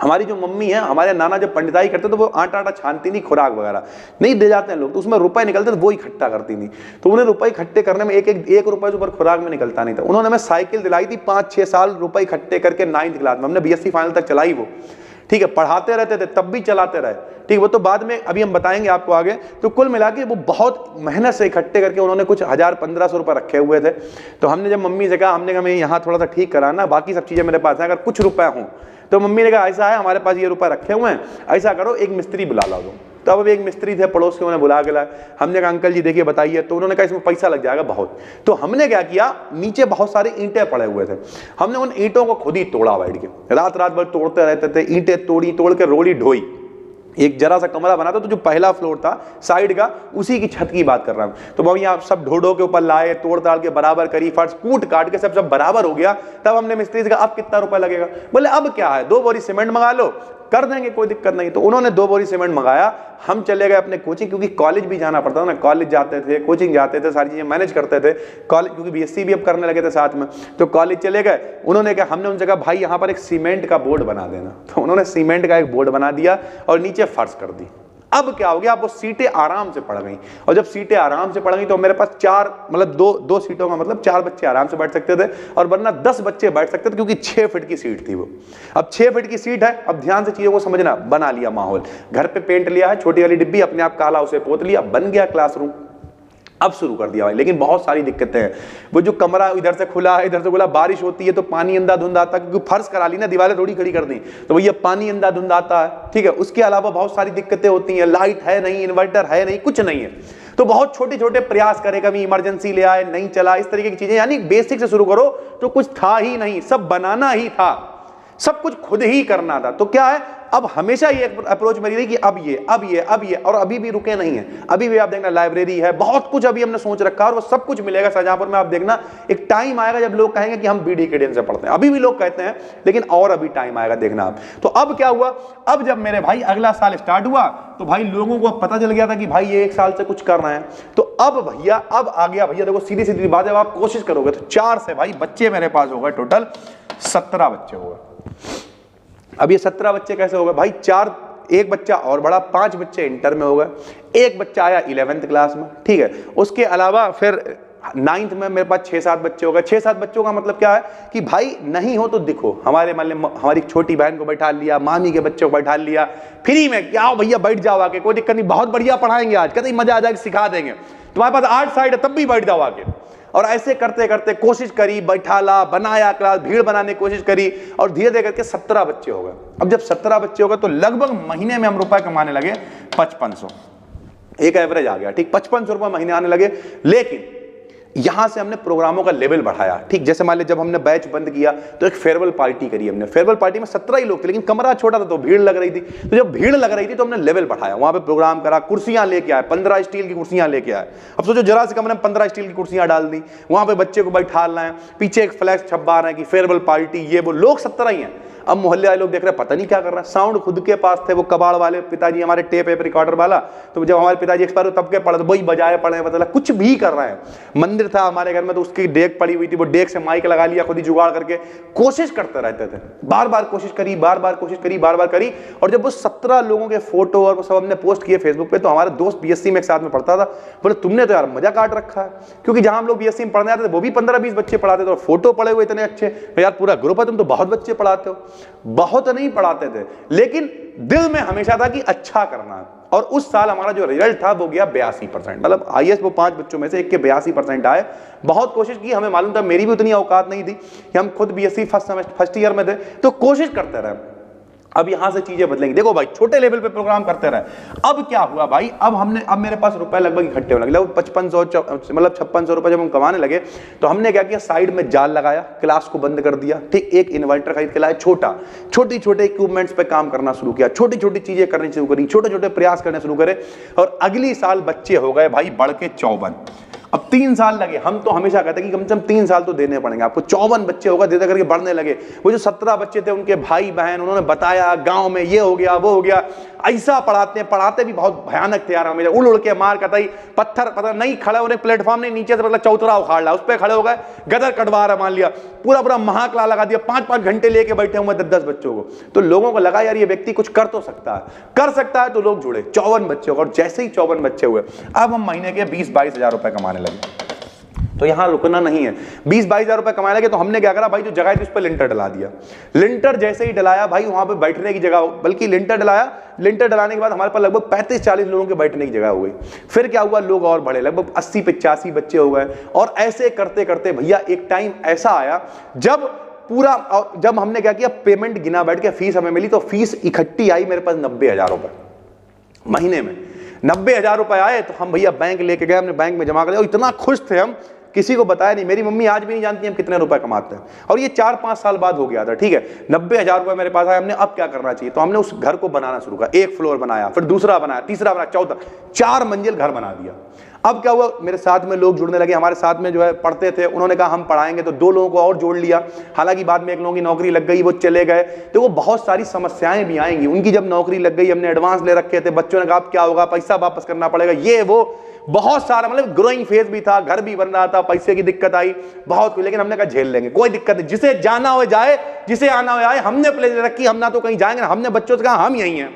Speaker 1: हमारी जो मम्मी है, हमारे नाना जब पंडिताई करते तो वो आटा छानती नहीं, खुराक वगैरह नहीं दे जाते हैं लोग, तो उसमें रुपए निकलते तो वो इकट्ठा करती नहीं। तो उन्हें रुपए इकट्ठे करने में एक रुपए से ऊपर खुराक में निकलता नहीं था। उन्होंने हमें साइकिल दिलाई थी 5-6 साल रुपए इकट्ठे करके 9th क्लास में, हमने BSc फाइनल तक चलाई वो, ठीक है। पढ़ाते रहते थे तब भी चलाते रहे, ठीक। वो तो बाद में अभी हम बताएंगे आपको आगे। तो कुल मिला के वो बहुत मेहनत से इकट्ठे करके उन्होंने कुछ 1000-1500 रुपए रखे हुए थे। तो हमने जब मम्मी से कहा, हमने कहा मैं यहाँ थोड़ा सा ठीक कराना, बाकी सब चीजें मेरे पास है, अगर कुछ रुपए हों। तो मम्मी ने कहा ऐसा है हमारे पास ये रुपए रखे हुए हैं, ऐसा करो एक मिस्त्री बुला ला दो। तो अब एक मिस्त्री थे पड़ोस के, उन्हें बुला के लाए। हमने कहा अंकल जी देखिए बताइए। तो उन्होंने कहा इसमें पैसा लग जाएगा बहुत। तो हमने क्या किया, नीचे बहुत सारे ईंटें पड़े हुए थे, हमने उन ईंटों को खुद ही तोड़ा, बैठ के रात भर तोड़ते रहते थे, ईंटें तोड़ के रोड़ी ढोई। एक जरा सा कमरा बना था, तो जो पहला फ्लोर था साइड का, उसी की छत की बात कर रहा हूं। तो भाई यहाँ सब ढो के ऊपर लाए, तोड़ ताड़ के बराबर करी, फर्श कूट काट के सब बराबर हो गया। तब हमने मिस्त्री से कहा अब कितना रुपया लगेगा। बोले अब क्या है, 2 बोरी सीमेंट मंगा लो, कर देंगे, कोई दिक्कत नहीं। तो उन्होंने 2 बोरी सीमेंट मंगाया। हम चले गए अपने कोचिंग, क्योंकि कॉलेज भी जाना पड़ता था ना, कॉलेज जाते थे, कोचिंग जाते थे, सारी चीजें मैनेज करते थे कॉलेज, क्योंकि BSc भी अब करने लगे थे साथ में। तो कॉलेज चले गए। उन्होंने कहा, हमने उनसे कहा भाई यहाँ पर एक सीमेंट का बोर्ड बना देना। तो उन्होंने सीमेंट का एक बोर्ड बना दिया और नीचे फर्श कर दी। अब क्या हो गया, अब वो सीटें आराम से पड़ गई। और जब सीटें आराम से पड़ गई तो मेरे पास 4 मतलब 2 सीटों का मतलब 4 बच्चे आराम से बैठ सकते थे, और वरना 10 बच्चे बैठ सकते थे, क्योंकि 6 फीट की सीट थी वो। अब 6 फीट की सीट है। अब ध्यान से चीजों को समझना, बना लिया माहौल, घर पे पेंट लिया है, छोटी वाली डिब्बी अपने आप काला उसे पोत लिया, बन गया क्लासरूम। अब शुरू कर दिया भाई, लेकिन बहुत सारी दिक्कतें हैं। वो जो कमरा इधर से खुला है, इधर से खुला, बारिश होती है तो पानी अंधा धुंध आता है, क्योंकि फर्श करा ली ना, दीवारें थोड़ी खड़ी कर दी, तो भैया पानी अंधा धुंध आता है, ठीक है। उसके अलावा बहुत सारी दिक्कतें होती हैं, लाइट है नहीं, इन्वर्टर है नहीं, कुछ नहीं है। तो बहुत छोटे प्रयास करे, कभी इमरजेंसी ले आए, नहीं चला, इस तरीके की चीजें। यानी बेसिक से शुरू करो तो कुछ था ही नहीं, सब बनाना ही था, सब कुछ खुद ही करना था। तो क्या है, अब हमेशा ये अप्रोच मेरी रही कि अब ये, और अभी भी रुके नहीं है। अभी भी आप देखना लाइब्रेरी है, बहुत कुछ अभी हमने सोच रखा है, और वो सब कुछ मिलेगा शाहजहांपुर में। आप देखना एक टाइम आएगा जब लोग कहेंगे कि हम BD Academy से पढ़ते हैं। अभी भी लोग कहते हैं, लेकिन और अभी टाइम आएगा, देखना आप। तो अब क्या हुआ, अब जब मेरे भाई अगला साल स्टार्ट हुआ तो भाई लोगों को पता चल गया था कि भाई ये 1 साल से कुछ कर रहे हैं। तो अब भैया, अब आ गया भैया, देखो सीधी बात है, आप कोशिश करोगे तो 4 से भाई बच्चे मेरे पास हो गए, टोटल 17 बच्चे हो गए। अब ये 17 बच्चे कैसे हो गए भाई, 4, एक बच्चा और बड़ा, 5 बच्चे इंटर में हो गए, एक बच्चा आया 11th क्लास में, ठीक है। उसके अलावा फिर 9th में मेरे पास 6-7 बच्चे हो गए। 6-7 बच्चों का मतलब क्या है कि भाई नहीं हो तो दिखो, हमारे मान ली हमारी छोटी बहन को बैठा लिया, मामी के बच्चों को बैठा लिया, फ्री में क्या हो भैया बैठ जाओ आके, कोई दिक्कत नहीं, बहुत बढ़िया पढ़ाएंगे आज, कहते मजा आ जाएगा, सिखा देंगे, तुम्हारे पास आर्ट साइड है तब भी बैठ जाओ आके। और ऐसे करते करते कोशिश करी, बैठाला, बनाया क्लास, भीड़ बनाने की कोशिश करी, और धीरे धीरे करके 17 बच्चे हो गए। अब जब 17 बच्चे हो गए तो लगभग महीने में हम रुपए कमाने लगे 5500, एक एवरेज आ गया, ठीक, 5500 रुपए महीने आने लगे। लेकिन यहां से हमने प्रोग्रामों का लेवल बढ़ाया, ठीक। जैसे मान लीजिए जब हमने बैच बंद किया तो एक फेयरवेल पार्टी करी हमने। फेयरवेल पार्टी में 17 ही लोग थे, लेकिन कमरा छोटा था तो भीड़ लग रही थी। तो जब भीड़ लग रही थी तो हमने लेवल बढ़ाया, वहां पे प्रोग्राम करा, कुर्सियां लेके आए, 15 स्टील की कुर्सियां लेके आए। अब सोचो जरा से कमरे में 15 स्टील की कुर्सियां डाल दी, वहां पे बच्चे को बैठा रहे हैं, पीछे एक फ्लैक्स छपा रहे हैं कि फेयरवेल पार्टी, ये वो, लोग 17 ही हैं। अब मोहल्ले वाले लोग देख रहे हैं पता नहीं क्या कर रहा है। साउंड खुद के पास थे, वो कबाड़ वाले पिताजी हमारे, टेप रिकॉर्डर वाला। तो जब हमारे पिताजी एक्सपायर तब के पढ़े, वही बजाए पढ़े, मतलब कुछ भी कर रहे हैं। मंदिर था हमारे घर में तो उसकी डेक पड़ी हुई थी, वो डेक से माइक लगा लिया, खुद ही जुगाड़ करके कोशिश करते रहते थे। बार बार कोशिश करी, बार बार करी। और जब वो 17 लोगों के फोटो और वो सब हमने पोस्ट किए फेसबुक पे, तो हमारे दोस्त BSc में एक साथ में पढ़ता था, बोले तुमने तो यार मजा काट रखा है, क्योंकि जहां हम लोग BSc में पढ़ने आते थे वो भी 15-20 बच्चे पढ़ाते थे, और फोटो पड़े हुए इतने अच्छे, यार पूरा ग्रुप है, तुम तो बहुत बच्चे पढ़ाते हो। बहुत नहीं पढ़ाते थे, लेकिन दिल में हमेशा था कि अच्छा करना है। और उस साल हमारा जो रिजल्ट था वो गया 82%, मतलब IAS वो 5 बच्चों में से एक के 82% आए। बहुत कोशिश की, हमें मालूम था मेरी भी उतनी औकात नहीं थी कि हम खुद BSc फर्स्ट ईयर में थे, तो कोशिश करते रहे। अब यहां से चीजें बदलेंगी। देखो भाई, छोटे लेवल पे प्रोग्राम करते रहे। अब क्या हुआ भाई, अब मेरे पास रुपए लगभग इकट्ठे होने लगे, लगभग 5500 मतलब 5600 रुपए जब हम कमाने लगे तो हमने क्या किया, साइड में जाल लगाया, क्लास को बंद कर दिया, ठीक, एक इन्वर्टर खरीद के लाए, छोटे छोटे इक्विपमेंट्स पे काम करना शुरू किया, छोटी छोटी चीजें करनी शुरू करी, छोटे छोटे प्रयास करने शुरू करे, और अगली साल बच्चे हो गए भाई बढ़ के 54। अब 3 साल लगे। हम तो हमेशा कहते हैं कि कम से कम 3 साल तो देने पड़ेंगे आपको। 54 बच्चे होगा, धीरे करके बढ़ने लगे। वो जो 17 बच्चे थे, उनके भाई बहन, उन्होंने बताया गांव में ये हो गया वो हो गया, ऐसा पढ़ाते भी बहुत भयानक थे यार। हमें उड़ उड़ के मार कतई, पत्थर पता नहीं खड़ा होने, प्लेटफॉर्म नहीं, नीचे से मतलब चौतरा उखाड़ ला, उस पर खड़े हो गए, गदर कटवा रहा, मान लिया पूरा महाकला लगा दिया, 5-5 घंटे लेके बैठे हुए 10-10 बच्चों को। तो लोगों को लगा यार ये व्यक्ति कुछ कर तो सकता है, तो लोग जुड़े। 54 बच्चे होगा, और जैसे ही 54 बच्चे हुए, अब हम महीने के 20-22 हजार रुपए कमाने लगे। तो यहां रुकना नहीं है, 20-22 हजार रुपए कमाने लगे। तो हमने क्या करा भाई, जो जगह थी उस पर लिंटर डला दिया। लिंटर जैसे ही डलाया भाई, वहां पे बैठने की जगह, बल्कि लिंटर डलाया, लिंटर डलाने के बाद हमारे पास लगभग 35-40 लोगों के बैठने की जगह हो गई। फिर क्या हुआ, लोग और बढ़े, लगभग 80-85 बच्चे हो गए। और ऐसे करते करते भैया एक टाइम ऐसा आया जब हमने क्या किया, पेमेंट गिना बैठ के, फीस हमें मिली, तो फीस इकट्ठी आई मेरे पास 90 हजार रुपए महीने में। 90 हजार रुपए आए तो हम भैया बैंक लेके गए, हमने बैंक में जमा कर दिया, और इतना खुश थे हम, किसी को बताया नहीं। मेरी मम्मी आज भी नहीं जानती हम कितने रुपए कमाते हैं, और ये 4-5 साल बाद हो गया था, ठीक है। 90 हजार रुपए मेरे पास आए, हमने अब क्या करना चाहिए, तो हमने उस घर को बनाना शुरू किया। 1 फ्लोर बनाया, फिर दूसरा बनाया, तीसरा बनाया, चौथा, 4 मंजिल घर बना दिया। अब क्या हुआ, मेरे साथ में लोग जुड़ने लगे, हमारे साथ में जो है पढ़ते थे, उन्होंने कहा हम पढ़ाएंगे, तो 2 लोगों को और जोड़ लिया। हालांकि बाद में 1 लोगों की नौकरी लग गई, वो चले गए। तो वो बहुत सारी समस्याएं भी आएंगी उनकी। जब नौकरी लग गई, हमने एडवांस ले रखे थे, बच्चों ने कहा अब क्या होगा, पैसा वापस करना पड़ेगा, ये वो बहुत सारा, मतलब ग्रोइंग फेज भी था, घर भी बन रहा था, पैसे की दिक्कत आई बहुत कुछ। लेकिन हमने कहा झेल लेंगे, कोई दिक्कत नहीं, जिसे जाना हो जाए, जिसे आना हो आए। हमने प्लेन रखी, हम ना तो कहीं जाएंगे, हमने बच्चों से कहा हम यही हैं,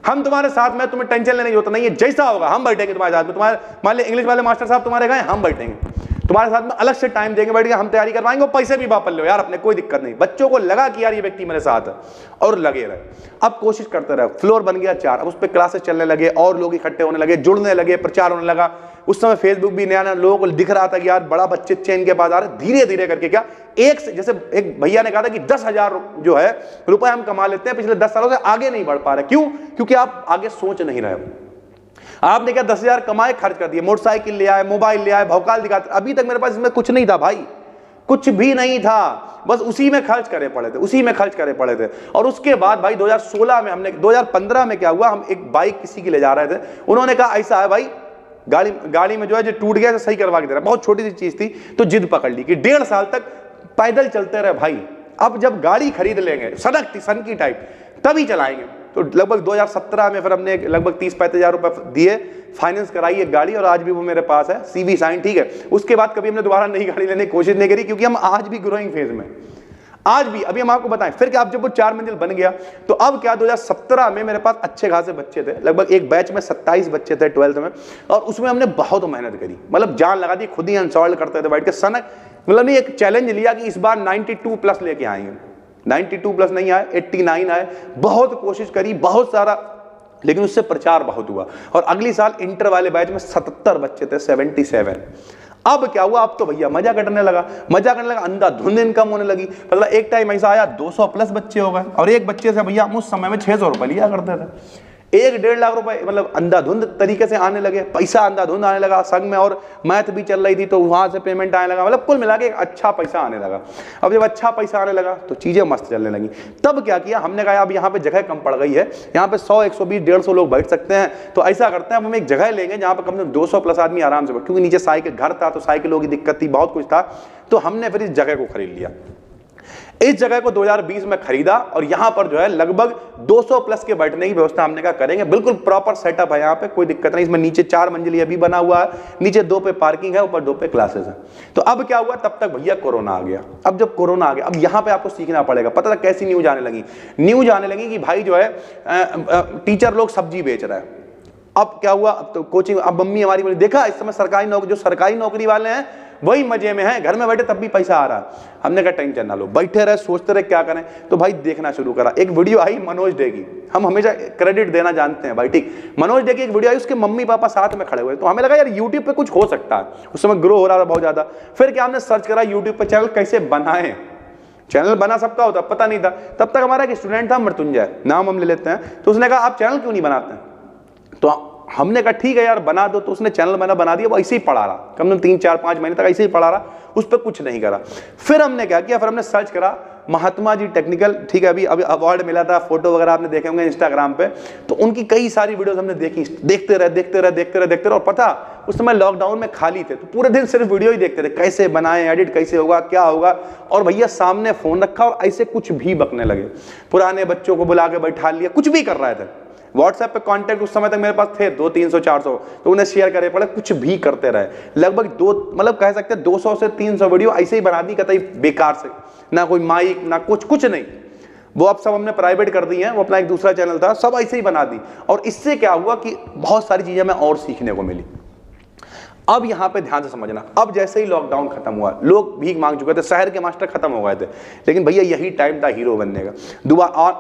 Speaker 1: हम तुम्हारे साथ में, तुम्हें टेंशन लेने की जरूरत नहीं है, जैसा होगा हम बैठेंगे तुम्हारे साथ में। तुम्हारे मान ली इंग्लिश वाले मास्टर साहब तुम्हारे गए, हम बैठेंगे तुम्हारे साथ में, अलग से टाइम देंगे, बैठ के हम तैयारी करवाएंगे, और पैसे भी वापस लो यार अपने, कोई दिक्कत नहीं। बच्चों को लगा कि यार ये व्यक्ति मेरे साथ है, और लगे रहे। अब कोशिश करते रहे, फ्लोर बन गया 4, अब उस पर क्लासेस चलने लगे, और लोग इकट्ठे होने लगे, जुड़ने लगे, प्रचार होने लगा। उस समय फेसबुक भी नया नया, लोगों को दिख रहा था कि यार बड़ा बच्चे चेन के पास आ रहे। धीरे धीरे करके क्या, जैसे एक भैया ने कहा था कि 10,000 जो है रुपए हम कमा लेते हैं, पिछले 10 सालों से आगे नहीं बढ़ पा रहे। क्यों? क्योंकि आप आगे सोच नहीं रहे हो। आपने क्या 10,000 कमाए, खर्च कर दिए, मोटरसाइकिल ले आए, मोबाइल ले आए, भौकाल दिखाते। अभी तक मेरे पास इसमें कुछ नहीं था भाई, कुछ भी नहीं था, बस उसी में खर्च करे पड़े थे। और उसके बाद भाई 2016 में हमने, 2015 में क्या हुआ, हम एक बाइक किसी की ले जा रहे थे, उन्होंने कहा ऐसा है भाई, गाड़ी में जो है जो टूट गया तो सही करवा के दे रहा। बहुत छोटी सी चीज थी, तो जिद पकड़ ली कि 1.5 साल तक पैदल चलते रहे भाई। अब जब गाड़ी खरीद लेंगे सन की टाइप, तभी चलाएंगे। तो लगभग 2017 में फिर हमने लगभग 30-35 हजार रुपए दिए, फाइनेंस कराई एक गाड़ी, और आज भी वो मेरे पास है, CV साइन, ठीक है। उसके बाद कभी हमने दोबारा नई गाड़ी लेने की कोशिश नहीं करी, क्योंकि हम आज भी ग्रोइंग फेज में, आज भी। अभी हम आपको बताएं, फिर क्या, अब जब वो 4 मंजिल बन गया, तो अब क्या, 2017 में मेरे पास अच्छे खासे बच्चे थे, लगभग एक बैच में 27 बच्चे थे 12th में, और उसमें हमने बहुत मेहनत करी, मतलब जान लगा दी, खुद ही इंस्टॉल करते थे बैठ के, मतलब नहीं, एक चैलेंज लिया कि इस बार 92+ लेके आएंगे। 92+ नहीं आए, 89 आए। बहुत कोशिश करी, बहुत सारा, लेकिन उससे प्रचार बहुत हुआ। और अगली साल इंटर वाले बैच में 77 बच्चे थे, 77। अब क्या हुआ, अब तो भैया मजा करने लगा, अंधाधुंध इनकम होने लगी। मतलब एक टाइम ऐसा आया 200+ बच्चे हो गए, और एक बच्चे से भैया हम उस समय में 600 रुपए लिया करते थे। 1-1.5 लाख रुपए मतलब अंधाधुंध तरीके से आने लगे, पैसा अंधाधुंध आने लगा। संग में और मैथ भी चल रही थी, तो वहां से पेमेंट आने लगा, मतलब कुल मिला के एक अच्छा पैसा आने लगा। अब जब अच्छा पैसा आने लगा तो चीजें मस्त चलने लगी। तब क्या किया हमने, कहा अब यहाँ पे जगह कम पड़ गई है, यहाँ पे 100, 120, 150 लोग बैठ सकते हैं, तो ऐसा करते हैं, हम एक जगह लेंगे जहाँ पे कम से कम 200+ आदमी आराम से, क्योंकि नीचे साइकिल घर था, तो साइकिलों की दिक्कत थी, बहुत कुछ था। तो हमने फिर इस जगह को खरीद लिया। इस जगह को 2020 में खरीदा, और यहां पर जो है लगभग 200+ के बैठने की व्यवस्था हमने कहा करेंगे। बिल्कुल प्रॉपर सेटअप है यहाँ पे, कोई दिक्कत नहीं। इसमें नीचे 4 मंजिल अभी बना हुआ है, नीचे 2 पे पार्किंग है, ऊपर 2 पे क्लासेस है। तो अब क्या हुआ, तब तक भैया कोरोना आ गया। अब जब कोरोना आ गया, अब यहाँ पे आपको सीखना पड़ेगा। पता था कैसी न्यूज आने लगी कि भाई जो है टीचर लोग सब्जी बेच रहे हैं। अब क्या हुआ, अब तो कोचिंग, अब मम्मी हमारी बोली, देखा इस समय सरकारी नौकरी वाले हैं वही मजे में हैं, घर में बैठे तब भी पैसा आ रहा। हमने कहा टेंशन ना लो, बैठे रहे, सोचते रहे क्या करें। तो भाई देखना शुरू करा। एक वीडियो आई मनोज डे की, हम हमेशा क्रेडिट देना जानते हैं भाई, ठीक। मनोज डे की एक वीडियो आई, उसके मम्मी पापा साथ में खड़े हुए, तो हमें लगा यार यूट्यूब पे कुछ हो सकता है। उस समय ग्रो हो रहा था बहुत ज्यादा। फिर क्या, हमने सर्च करा यूट्यूब पे चैनल कैसे बनाएं, चैनल बना सबका होता, पता नहीं था। तब तक हमारा एक स्टूडेंट था मृत्युंजय, नाम हम ले लेते हैं, तो उसने कहा आप चैनल क्यों नहीं बनाते हैं? तो हमने कहा ठीक है यार बना दो। तो उसने चैनल बना दिया, वो ऐसे ही पढ़ा रहा, कम से कम 3-4-5 महीने तक ऐसे ही पढ़ा रहा, उस पर कुछ नहीं करा। फिर हमने क्या किया, फिर हमने सर्च करा महात्मा जी टेक्निकल, ठीक है, अभी अवार्ड मिला था, फोटो वगैरह आपने देखे होंगे इंस्टाग्राम पे, तो उनकी कई सारी वीडियोस हमने देखी, देखते रहे। और पता उस समय लॉकडाउन में खाली थे, तो पूरे दिन सिर्फ वीडियो ही देखते थे, कैसे बनाएं, एडिट कैसे होगा, क्या होगा। और भैया सामने फोन रखा और ऐसे कुछ भी बकने लगे, पुराने बच्चों को बुला के बैठा लिया, कुछ भी कर रहे थे। व्हाट्सएप पे कांटेक्ट उस समय तक मेरे पास थे 200-300-400, तो उन्हें शेयर करे पड़े, कुछ भी करते रहे। लगभग मतलब कह सकते हैं 200 से 300 वीडियो ऐसे ही बना दी, कतई बेकार से, ना कोई माइक ना कुछ नहीं। वो अब सब हमने प्राइवेट कर दी हैं, वो अपना एक दूसरा चैनल था, सब ऐसे ही बना दी। और इससे क्या हुआ कि बहुत सारी चीजें हमें और सीखने को मिली। अब यहां पे ध्यान से समझना, अब जैसे ही लॉकडाउन खत्म हुआ, लोग भीख मांग चुके थे, शहर के मास्टर खत्म हो गए थे, लेकिन भैया यही टाइम था हीरो बनने का।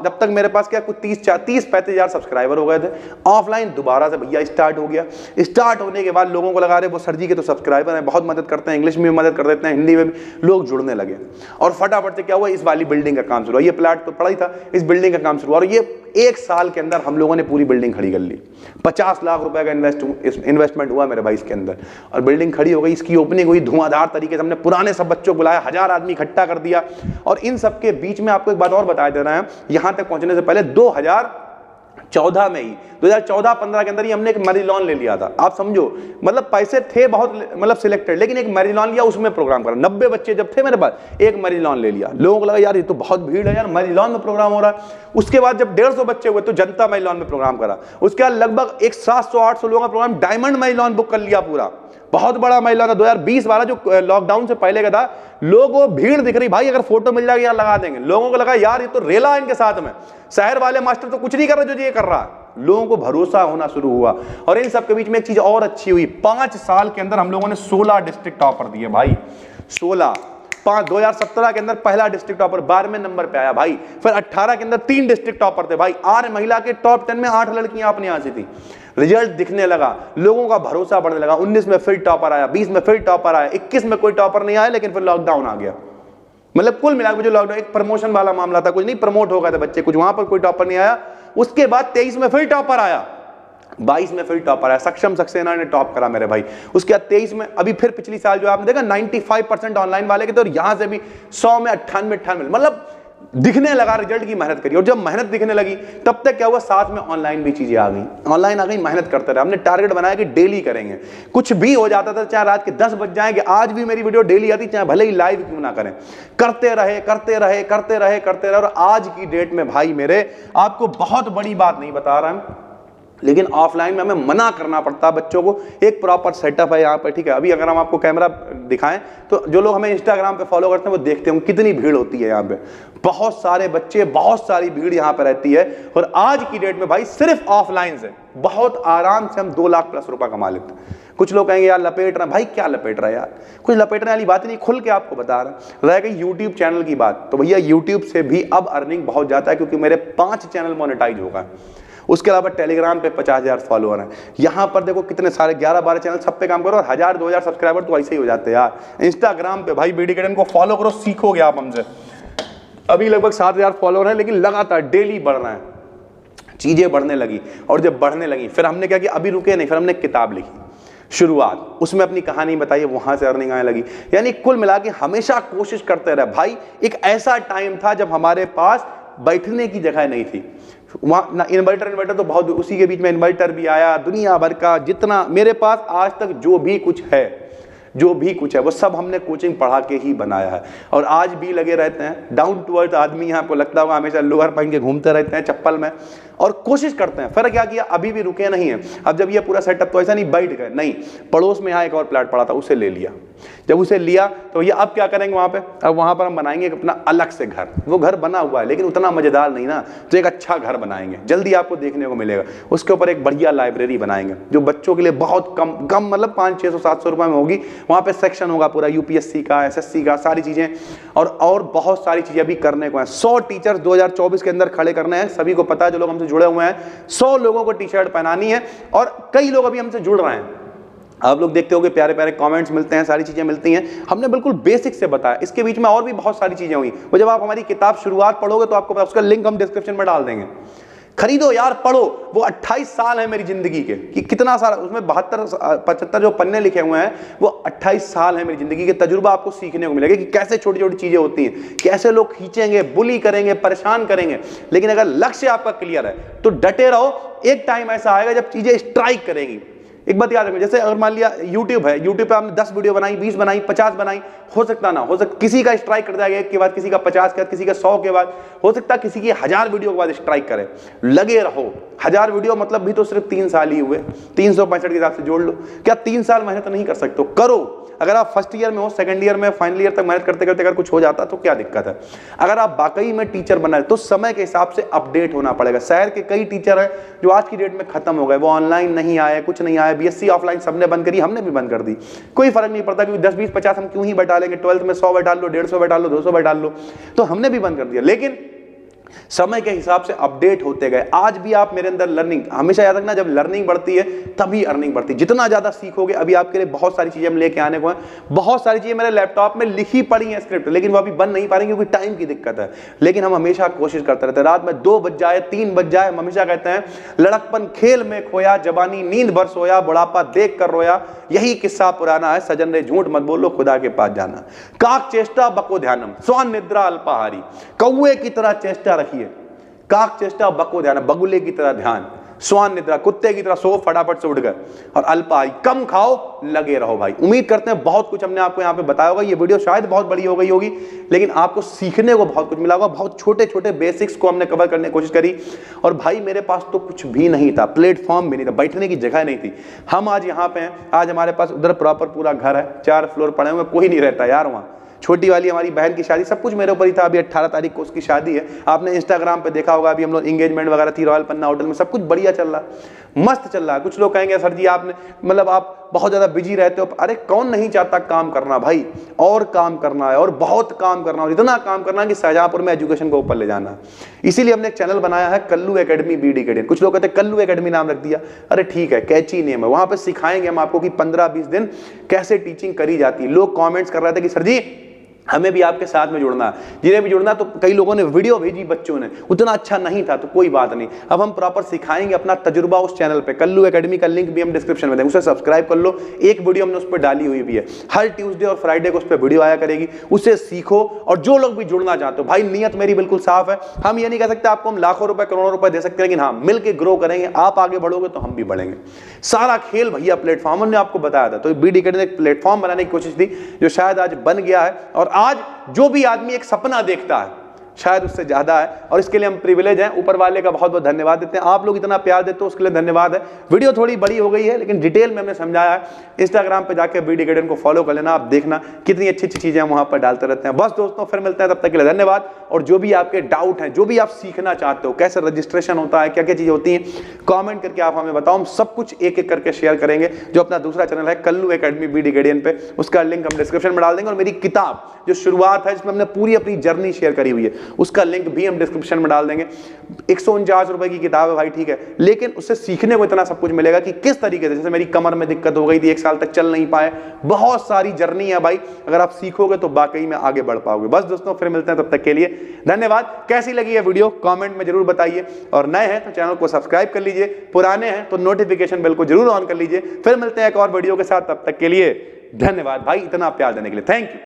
Speaker 1: जब तक मेरे पास क्या कुछ 30-35 हजार सब्सक्राइबर हो गए थे, ऑफलाइन दोबारा से भैया स्टार्ट हो गया। स्टार्ट होने के बाद लोगों को लगा रहे वो सर जी के तो सब्सक्राइबर हैं, बहुत मदद करते हैं, इंग्लिश में भी मदद कर देते हैं, हिंदी में भी, लोग जुड़ने लगे। और फटाफट से क्या हुआ, इस वाली बिल्डिंग का काम शुरू हुआ। ये प्लाट तो पड़ा ही था, इस बिल्डिंग का काम शुरू हुआ, और ये 1 साल के अंदर हम लोगों ने पूरी बिल्डिंग खड़ी कर ली। 50 लाख रुपए का इन्वेस्टमेंट हुआ मेरे भाई इसके अंदर, और बिल्डिंग खड़ी हो गई। इसकी ओपनिंग हुई धुआंधार तरीके से, हमने पुराने सब बच्चों को बुलाया, 1000 आदमी इकट्ठा कर दिया। और इन सब के बीच में आपको एक बात और बता दे रहे हैं, यहां तक पहुंचने से पहले 2014 में ही 2014-15 के अंदर ही हमने एक मैरिलॉन ले लिया था। आप समझो, मतलब पैसे थे बहुत, मतलब सिलेक्टेड, लेकिन एक मैरिलॉन लिया, उसमें प्रोग्राम करा। 90 बच्चे जब थे मेरे पास, एक मैरिलॉन ले लिया। लोगों को लगा यार ये तो बहुत भीड़ है यार, मैरिलॉन में प्रोग्राम हो रहा है। उसके बाद जब 150 बच्चे हुए तो जनता मैरिलॉन में प्रोग्राम करा। उसके बाद लगभग एक 700-800 लोगों का प्रोग्राम डायमंड मैरिलॉन बुक कर लिया पूरा, बहुत बड़ा मैरिलॉन था। 2020 वाला जो लॉकडाउन से पहले का था, लोगों भीड़ दिख रही, भाई अगर फोटो मिल जाएगी यार लगा देंगे। लोगों को लगा यार ये तो रेला है इनके साथ में, शहर वाले मास्टर तो कुछ नहीं कर रहे जो ये कर रहा है। लोगों को भरोसा होना शुरू हुआ। और इन सब के बीच में एक चीज और अच्छी हुई, 5 साल के अंदर हम लोगों ने 16 डिस्ट्रिक्ट टॉपर दिए भाई, 16। 2017 के अंदर पहला डिस्ट्रिक्ट टॉपर 12वें नंबर पे आया भाई। फिर 18 के अंदर 3 डिस्ट्रिक्ट टॉपर थे भाई। 8 महिला के टॉप 10 में 8 लड़कियां अपने यहां से थी। रिजल्ट दिखने लगा, लोगों का भरोसा बढ़ने लगा। 19 में फिर टॉपर आया, 20 में फिर टॉपर आया, 21 में कोई टॉपर नहीं आया, लेकिन फिर लॉकडाउन आ गया। मतलब कुल मिलाकर जो लॉकडाउन एक प्रमोशन वाला मामला था, कुछ नहीं प्रमोट हो गए थे बच्चे, कुछ वहां पर कोई टॉपर नहीं आया। उसके बाद 23 में फिर टॉपर आया, 22 में फिर टॉपर आया, सक्षम सक्सेना ने टॉप करा मेरे भाई। उसके बाद 23 में अभी फिर पिछली साल जो आपने देखा 95% ऑनलाइन वाले के थे, और यहां से भी 100 में 98, मतलब दिखने लगा रिजल्ट की मेहनत करी। और जब मेहनत दिखने लगी तब तक क्या हुआ, साथ में ऑनलाइन भी चीजें आ गई, ऑनलाइन आ गई, मेहनत करते रहे। हमने टारगेट बनाया कि डेली करेंगे, कुछ भी हो जाता था, चाहे रात के 10 बज जाएंगे, आज भी मेरी वीडियो डेली आती, चाहे भले ही लाइव क्यों ना करें, करते रहे। और आज की डेट में भाई मेरे, आपको बहुत बड़ी बात नहीं बता रहा हूं, लेकिन ऑफलाइन में हमें मना करना पड़ता बच्चों को। एक प्रॉपर सेटअप है यहाँ पर, ठीक है। अभी अगर हम आपको कैमरा दिखाएं तो जो लोग हमें इंस्टाग्राम पे फॉलो करते हैं वो देखते हैं कितनी भीड़ होती है यहाँ पे, बहुत सारे बच्चे, बहुत सारी भीड़ यहाँ पे रहती है। और आज की डेट में भाई सिर्फ ऑफलाइन से बहुत आराम से हम 2 लाख प्लस रुपया कमा लेते हैं। कुछ लोग कहेंगे यार लपेट रहा, भाई क्या लपेट रहा है यार, कुछ लपेटने वाली बात नहीं, खुल के आपको बता रहा। रह गई यूट्यूब चैनल की बात, तो भैया यूट्यूब से भी अब अर्निंग बहुत जाता है, क्योंकि मेरे 5 चैनल मोनेटाइज होगा। उसके अलावा टेलीग्राम पे 50,000 फॉलोअर हैं। यहाँ पर देखो कितने सारे 11-12 चैनल, सब पे काम करो और 1000-2000 सब्सक्राइबर तो ऐसे ही हो जाते हैं यार। इंस्टाग्राम पे भाई बीडी अकेडमी को फॉलो करो, सीखोगे आप हमसे। अभी लगभग 7000 फॉलोअर हैं, लेकिन लगातार डेली बढ़ रहे हैं, चीजें बढ़ने लगी। और जब बढ़ने लगी फिर हमने क्या किया, अभी रुके नहीं, फिर हमने किताब लिखी शुरुआत, उसमें अपनी कहानी बताई, वहां से अर्निंग आने लगी। यानी कुल मिला के हमेशा कोशिश करते रहे भाई। एक ऐसा टाइम था जब हमारे पास बैठने की जगह नहीं थी, वहाँ ना इन्वर्टर तो बहुत, उसी के बीच में इन्वर्टर भी आया, दुनिया भर का जितना मेरे पास आज तक जो भी कुछ है वो सब हमने कोचिंग पढ़ा के ही बनाया है। और आज भी लगे रहते हैं, डाउन टू अर्थ आदमी, यहाँ को लगता होगा हमेशा लोअर पहन के घूमते रहते हैं चप्पल में, और कोशिश करते हैं। फिर क्या किया, अभी भी रुके नहीं है। अब जब ये पूरा सेटअप, तो ऐसा नहीं बैठ गए, नहीं, पड़ोस में यहाँ एक और प्लाट पड़ा था, उसे ले लिया। जब उसे लिया तो ये अब क्या करेंगे वहां पे, अब वहां पर हम बनाएंगे अपना अलग से घर। वो घर बना हुआ है लेकिन उतना मजेदार नहीं ना, तो एक अच्छा घर बनाएंगे, जल्दी आपको देखने को मिलेगा। उसके ऊपर एक बढ़िया लाइब्रेरी बनाएंगे जो बच्चों के लिए बहुत कम मतलब 500-600-700 रुपए में होगी। वहां पे सेक्शन होगा पूरा यूपीएससी का, एसएससी का, सारी चीजें, और बहुत सारी चीजें अभी करने को है। 100 टीचर्स 2024 के अंदर खड़े करने हैं, सभी को पता है जो लोग हमसे जुड़े हुए हैं। 100 लोगों को टी शर्ट पहनानी है, और कई लोग अभी हमसे जुड़ रहे हैं। आप लोग देखते हो कि प्यारे प्यारे कमेंट्स मिलते हैं, सारी चीजें मिलती हैं। हमने बिल्कुल बेसिक से बताया, इसके बीच में और भी बहुत सारी चीजें हुई। वो जब आप हमारी किताब शुरुआत पढ़ोगे तो आपको उसका लिंक हम डिस्क्रिप्शन में डाल देंगे, खरीदो यार, पढ़ो। वो 28 साल है मेरी जिंदगी के, कि कितना सारा उसमें 72-75 जो पन्ने लिखे हुए हैं, वो 28 साल है मेरी जिंदगी के तजुर्बा आपको सीखने को मिलेगा कि कैसे छोटी छोटी चीजें होती हैं, कैसे लोग खींचेंगे, बुली करेंगे, परेशान करेंगे। लेकिन अगर लक्ष्य आपका क्लियर है तो डटे रहो। एक टाइम ऐसा आएगा जब चीजें स्ट्राइक करेंगी। एक बात याद रखो, जैसे अगर मान लिया यूट्यूब है, यूट्यूब पे आपने 10 वीडियो बनाई, 20 बनाई, 50 बनाई, हो सकता ना हो सकता किसी का स्ट्राइक कर जाएगा एक के बाद, किसी का 50 के बाद, किसी का 100 के बाद, हो सकता किसी की 1000 वीडियो के बाद स्ट्राइक करे। लगे रहो। 1000 वीडियो मतलब भी तो सिर्फ 3 साल ही हुए, 365 के हिसाब से जोड़ लो। क्या 3 साल मेहनत नहीं कर सकते? करो। अगर आप फर्स्ट ईयर में हो, सेकंड ईयर में, फाइनल ईयर तक मेहनत करते करते अगर कुछ हो जाता तो क्या दिक्कत है? अगर आप वाकई में टीचर बनना है तो समय के हिसाब से अपडेट होना पड़ेगा। शहर के कई टीचर हैं जो आज की डेट में खत्म हो गए, वो ऑनलाइन नहीं आए, कुछ नहीं आया। बीएससी ऑफलाइन सबने बंद करी, हमने भी बंद कर दी, कोई फर्क नहीं पड़ता, क्योंकि 10, 20, 50 हम क्यों ही बैठा लेंगे। 12th में 100 बैठा लो, 150 बैठा लो, 200 बैठा लो, तो हमने भी बंद कर दिया। लेकिन समय के हिसाब से अपडेट होते गए। आज भी आप मेरे अंदर लर्निंग, हमेशा याद रखना, जब लर्निंग बढ़ती है तभी अर्निंग बढ़ती है। जितना ज्यादा सीखोगे, अभी आपके लिए बहुत सारी चीजें हम लेके आने को हैं, बहुत सारी चीजें मेरे लैपटॉप में लिखी पड़ी है स्क्रिप्ट, लेकिन वो अभी बन नहीं पा रही क्योंकि टाइम की दिक्कत है। लेकिन हम हमेशा कोशिश करते रहते हैं। रात में 2 बज जाए, 3 बज जाए, हम हमेशा कहते हैं लड़कपन खेल में खोया, जवानी नींद भर सोया, बुढ़ापा देख कर रोया, यही किस्सा पुराना है, सजन रे झूठ मत बोलो, खुदा के पास जाना। काक चेष्टा बको ध्यानम, स्वान निद्रा अल्पाहारी। कौए की तरह चेष्टा रखिए, काक चेष्टा बको ध्यान, बगुले की तरह ध्यान, स्वान निद्रा, कुत्ते की तरह सो फटाफट से उठ गए, और अल्पाहारी, कम खाओ, लगे रहो। भाई उम्मीद करते हैं बहुत कुछ हमने आपको यहाँ पे बताया होगा। ये वीडियो शायद बहुत बड़ी हो गई होगी, लेकिन आपको सीखने को बहुत कुछ मिला होगा। बहुत छोटे छोटे बेसिक्स को हमने कवर करने की कोशिश करी। और भाई मेरे पास तो कुछ भी नहीं था, प्लेटफॉर्म भी नहीं था, बैठने की जगह नहीं थी। हम आज यहाँ पे हैं, आज हमारे पास उधर प्रॉपर पूरा घर है, 4 फ्लोर पड़े हुए, कोई नहीं रहता यार वहाँ। छोटी वाली हमारी बहन की शादी, सब कुछ मेरे ऊपर ही था। अभी 18 तारीख को उसकी शादी है, आपने इंस्टाग्राम पे देखा होगा। अभी हम लोग एंगेजमेंट वगैरह थी रॉयल पन्ना होटल में, सब कुछ बढ़िया चल रहा है, मस्त चल रहा है। कुछ लोग कहेंगे सर जी आपने मतलब आप बहुत ज्यादा बिजी रहते हो। अरे कौन नहीं चाहता काम करना भाई, और काम करना है, और बहुत काम करना है, इतना काम करना है कि शाहजहांपुर में एजुकेशन को ऊपर ले जाना। इसीलिए हमने एक चैनल बनाया है, कल्लू एकेडमी बीडी गार्डियन। कुछ लोग कहते हैं कल्लू एकेडमी नाम रख दिया, अरे ठीक है, कैची नेम है। वहां पे सिखाएंगे हम आपको कि 15-20 दिन कैसे टीचिंग करी जाती है। लोग कॉमेंट्स कर रहे थे कि सर जी हमें भी आपके साथ में जुड़ना है, जिन्हें भी जुड़ना। तो कई लोगों ने वीडियो भेजी, बच्चों ने, उतना अच्छा नहीं था, तो कोई बात नहीं, अब हम प्रॉपर सिखाएंगे अपना तजुर्बा उस चैनल पे। कल्लू एकेडमी का लिंक भी हम डिस्क्रिप्शन में देंगे, उसे सब्सक्राइब कर लो। एक वीडियो हमने उस पर डाली हुई भी है, हर ट्यूसडे और फ्राइडे को उस पर वीडियो आया करेगी, उसे सीखो। और जो लोग भी जुड़ना चाहते हो, भाई नियत मेरी बिल्कुल साफ है। हम ये नहीं कह सकते आपको हम लाखों रुपए, करोड़ों रुपए दे सकते हैं, लेकिन हाँ मिलकर ग्रो करेंगे। आप आगे बढ़ोगे तो हम भी बढ़ेंगे। सारा खेल भैया प्लेटफॉर्म ने आपको बताया था। तो बीडी एकेडमी ने एक प्लेटफॉर्म बनाने की कोशिश थी, जो शायद आज बन गया है। और आज जो भी आदमी एक सपना देखता है, शायद उससे ज्यादा है, और इसके लिए हम प्रिविलेज हैं। ऊपर वाले का बहुत बहुत धन्यवाद देते हैं। आप लोग इतना प्यार देते हो उसके लिए धन्यवाद है। वीडियो थोड़ी बड़ी हो गई है, लेकिन डिटेल में हमने समझाया है। इंस्टाग्राम पे जाके बीडी गार्डियन को फॉलो कर लेना, आप देखना कितनी अच्छी अच्छी चीजें हम वहां पर डालते रहते हैं। बस दोस्तों फिर मिलते हैं, तब तक के लिए धन्यवाद। और जो भी आपके डाउट हैं, जो भी आप सीखना चाहते हो, कैसे रजिस्ट्रेशन होता है, क्या क्या चीजें होती हैं, कॉमेंट करके आप हमें बताओ। हम सब कुछ एक एक करके शेयर करेंगे। जो अपना दूसरा चैनल है कल्लू एकेडमी बीडी गार्डियन पे, उसका लिंक हम डिस्क्रिप्शन में डाल देंगे। और मेरी किताब जो शुरुआत है, जिसमें हमने पूरी अपनी जर्नी शेयर करी हुई है, उसका लिंक भी हम डिस्क्रिप्शन में डाल देंगे। 149 रुपए की किताब है भाई, ठीक है, लेकिन उससे सीखने को इतना सब कुछ मिलेगा कि किस तरीके से, जैसे मेरी कमर में दिक्कत हो गई थी, 1 साल तक चल नहीं पाए, बहुत सारी जर्नी है भाई। अगर आप सीखोगे तो वाकई में आगे बढ़ पाओगे। बस दोस्तों फिर मिलते हैं, तब तक के लिए धन्यवाद। कैसी लगी ये वीडियो कमेंट में जरूर बताइए, और नए हैं तो चैनल को सब्सक्राइब कर लीजिए, पुराने हैं तो नोटिफिकेशन बेल को जरूर ऑन कर लीजिए। फिर मिलते हैं एक और वीडियो के साथ, तब तक के लिए धन्यवाद भाई, इतना प्यार देने के लिए, थैंक यू।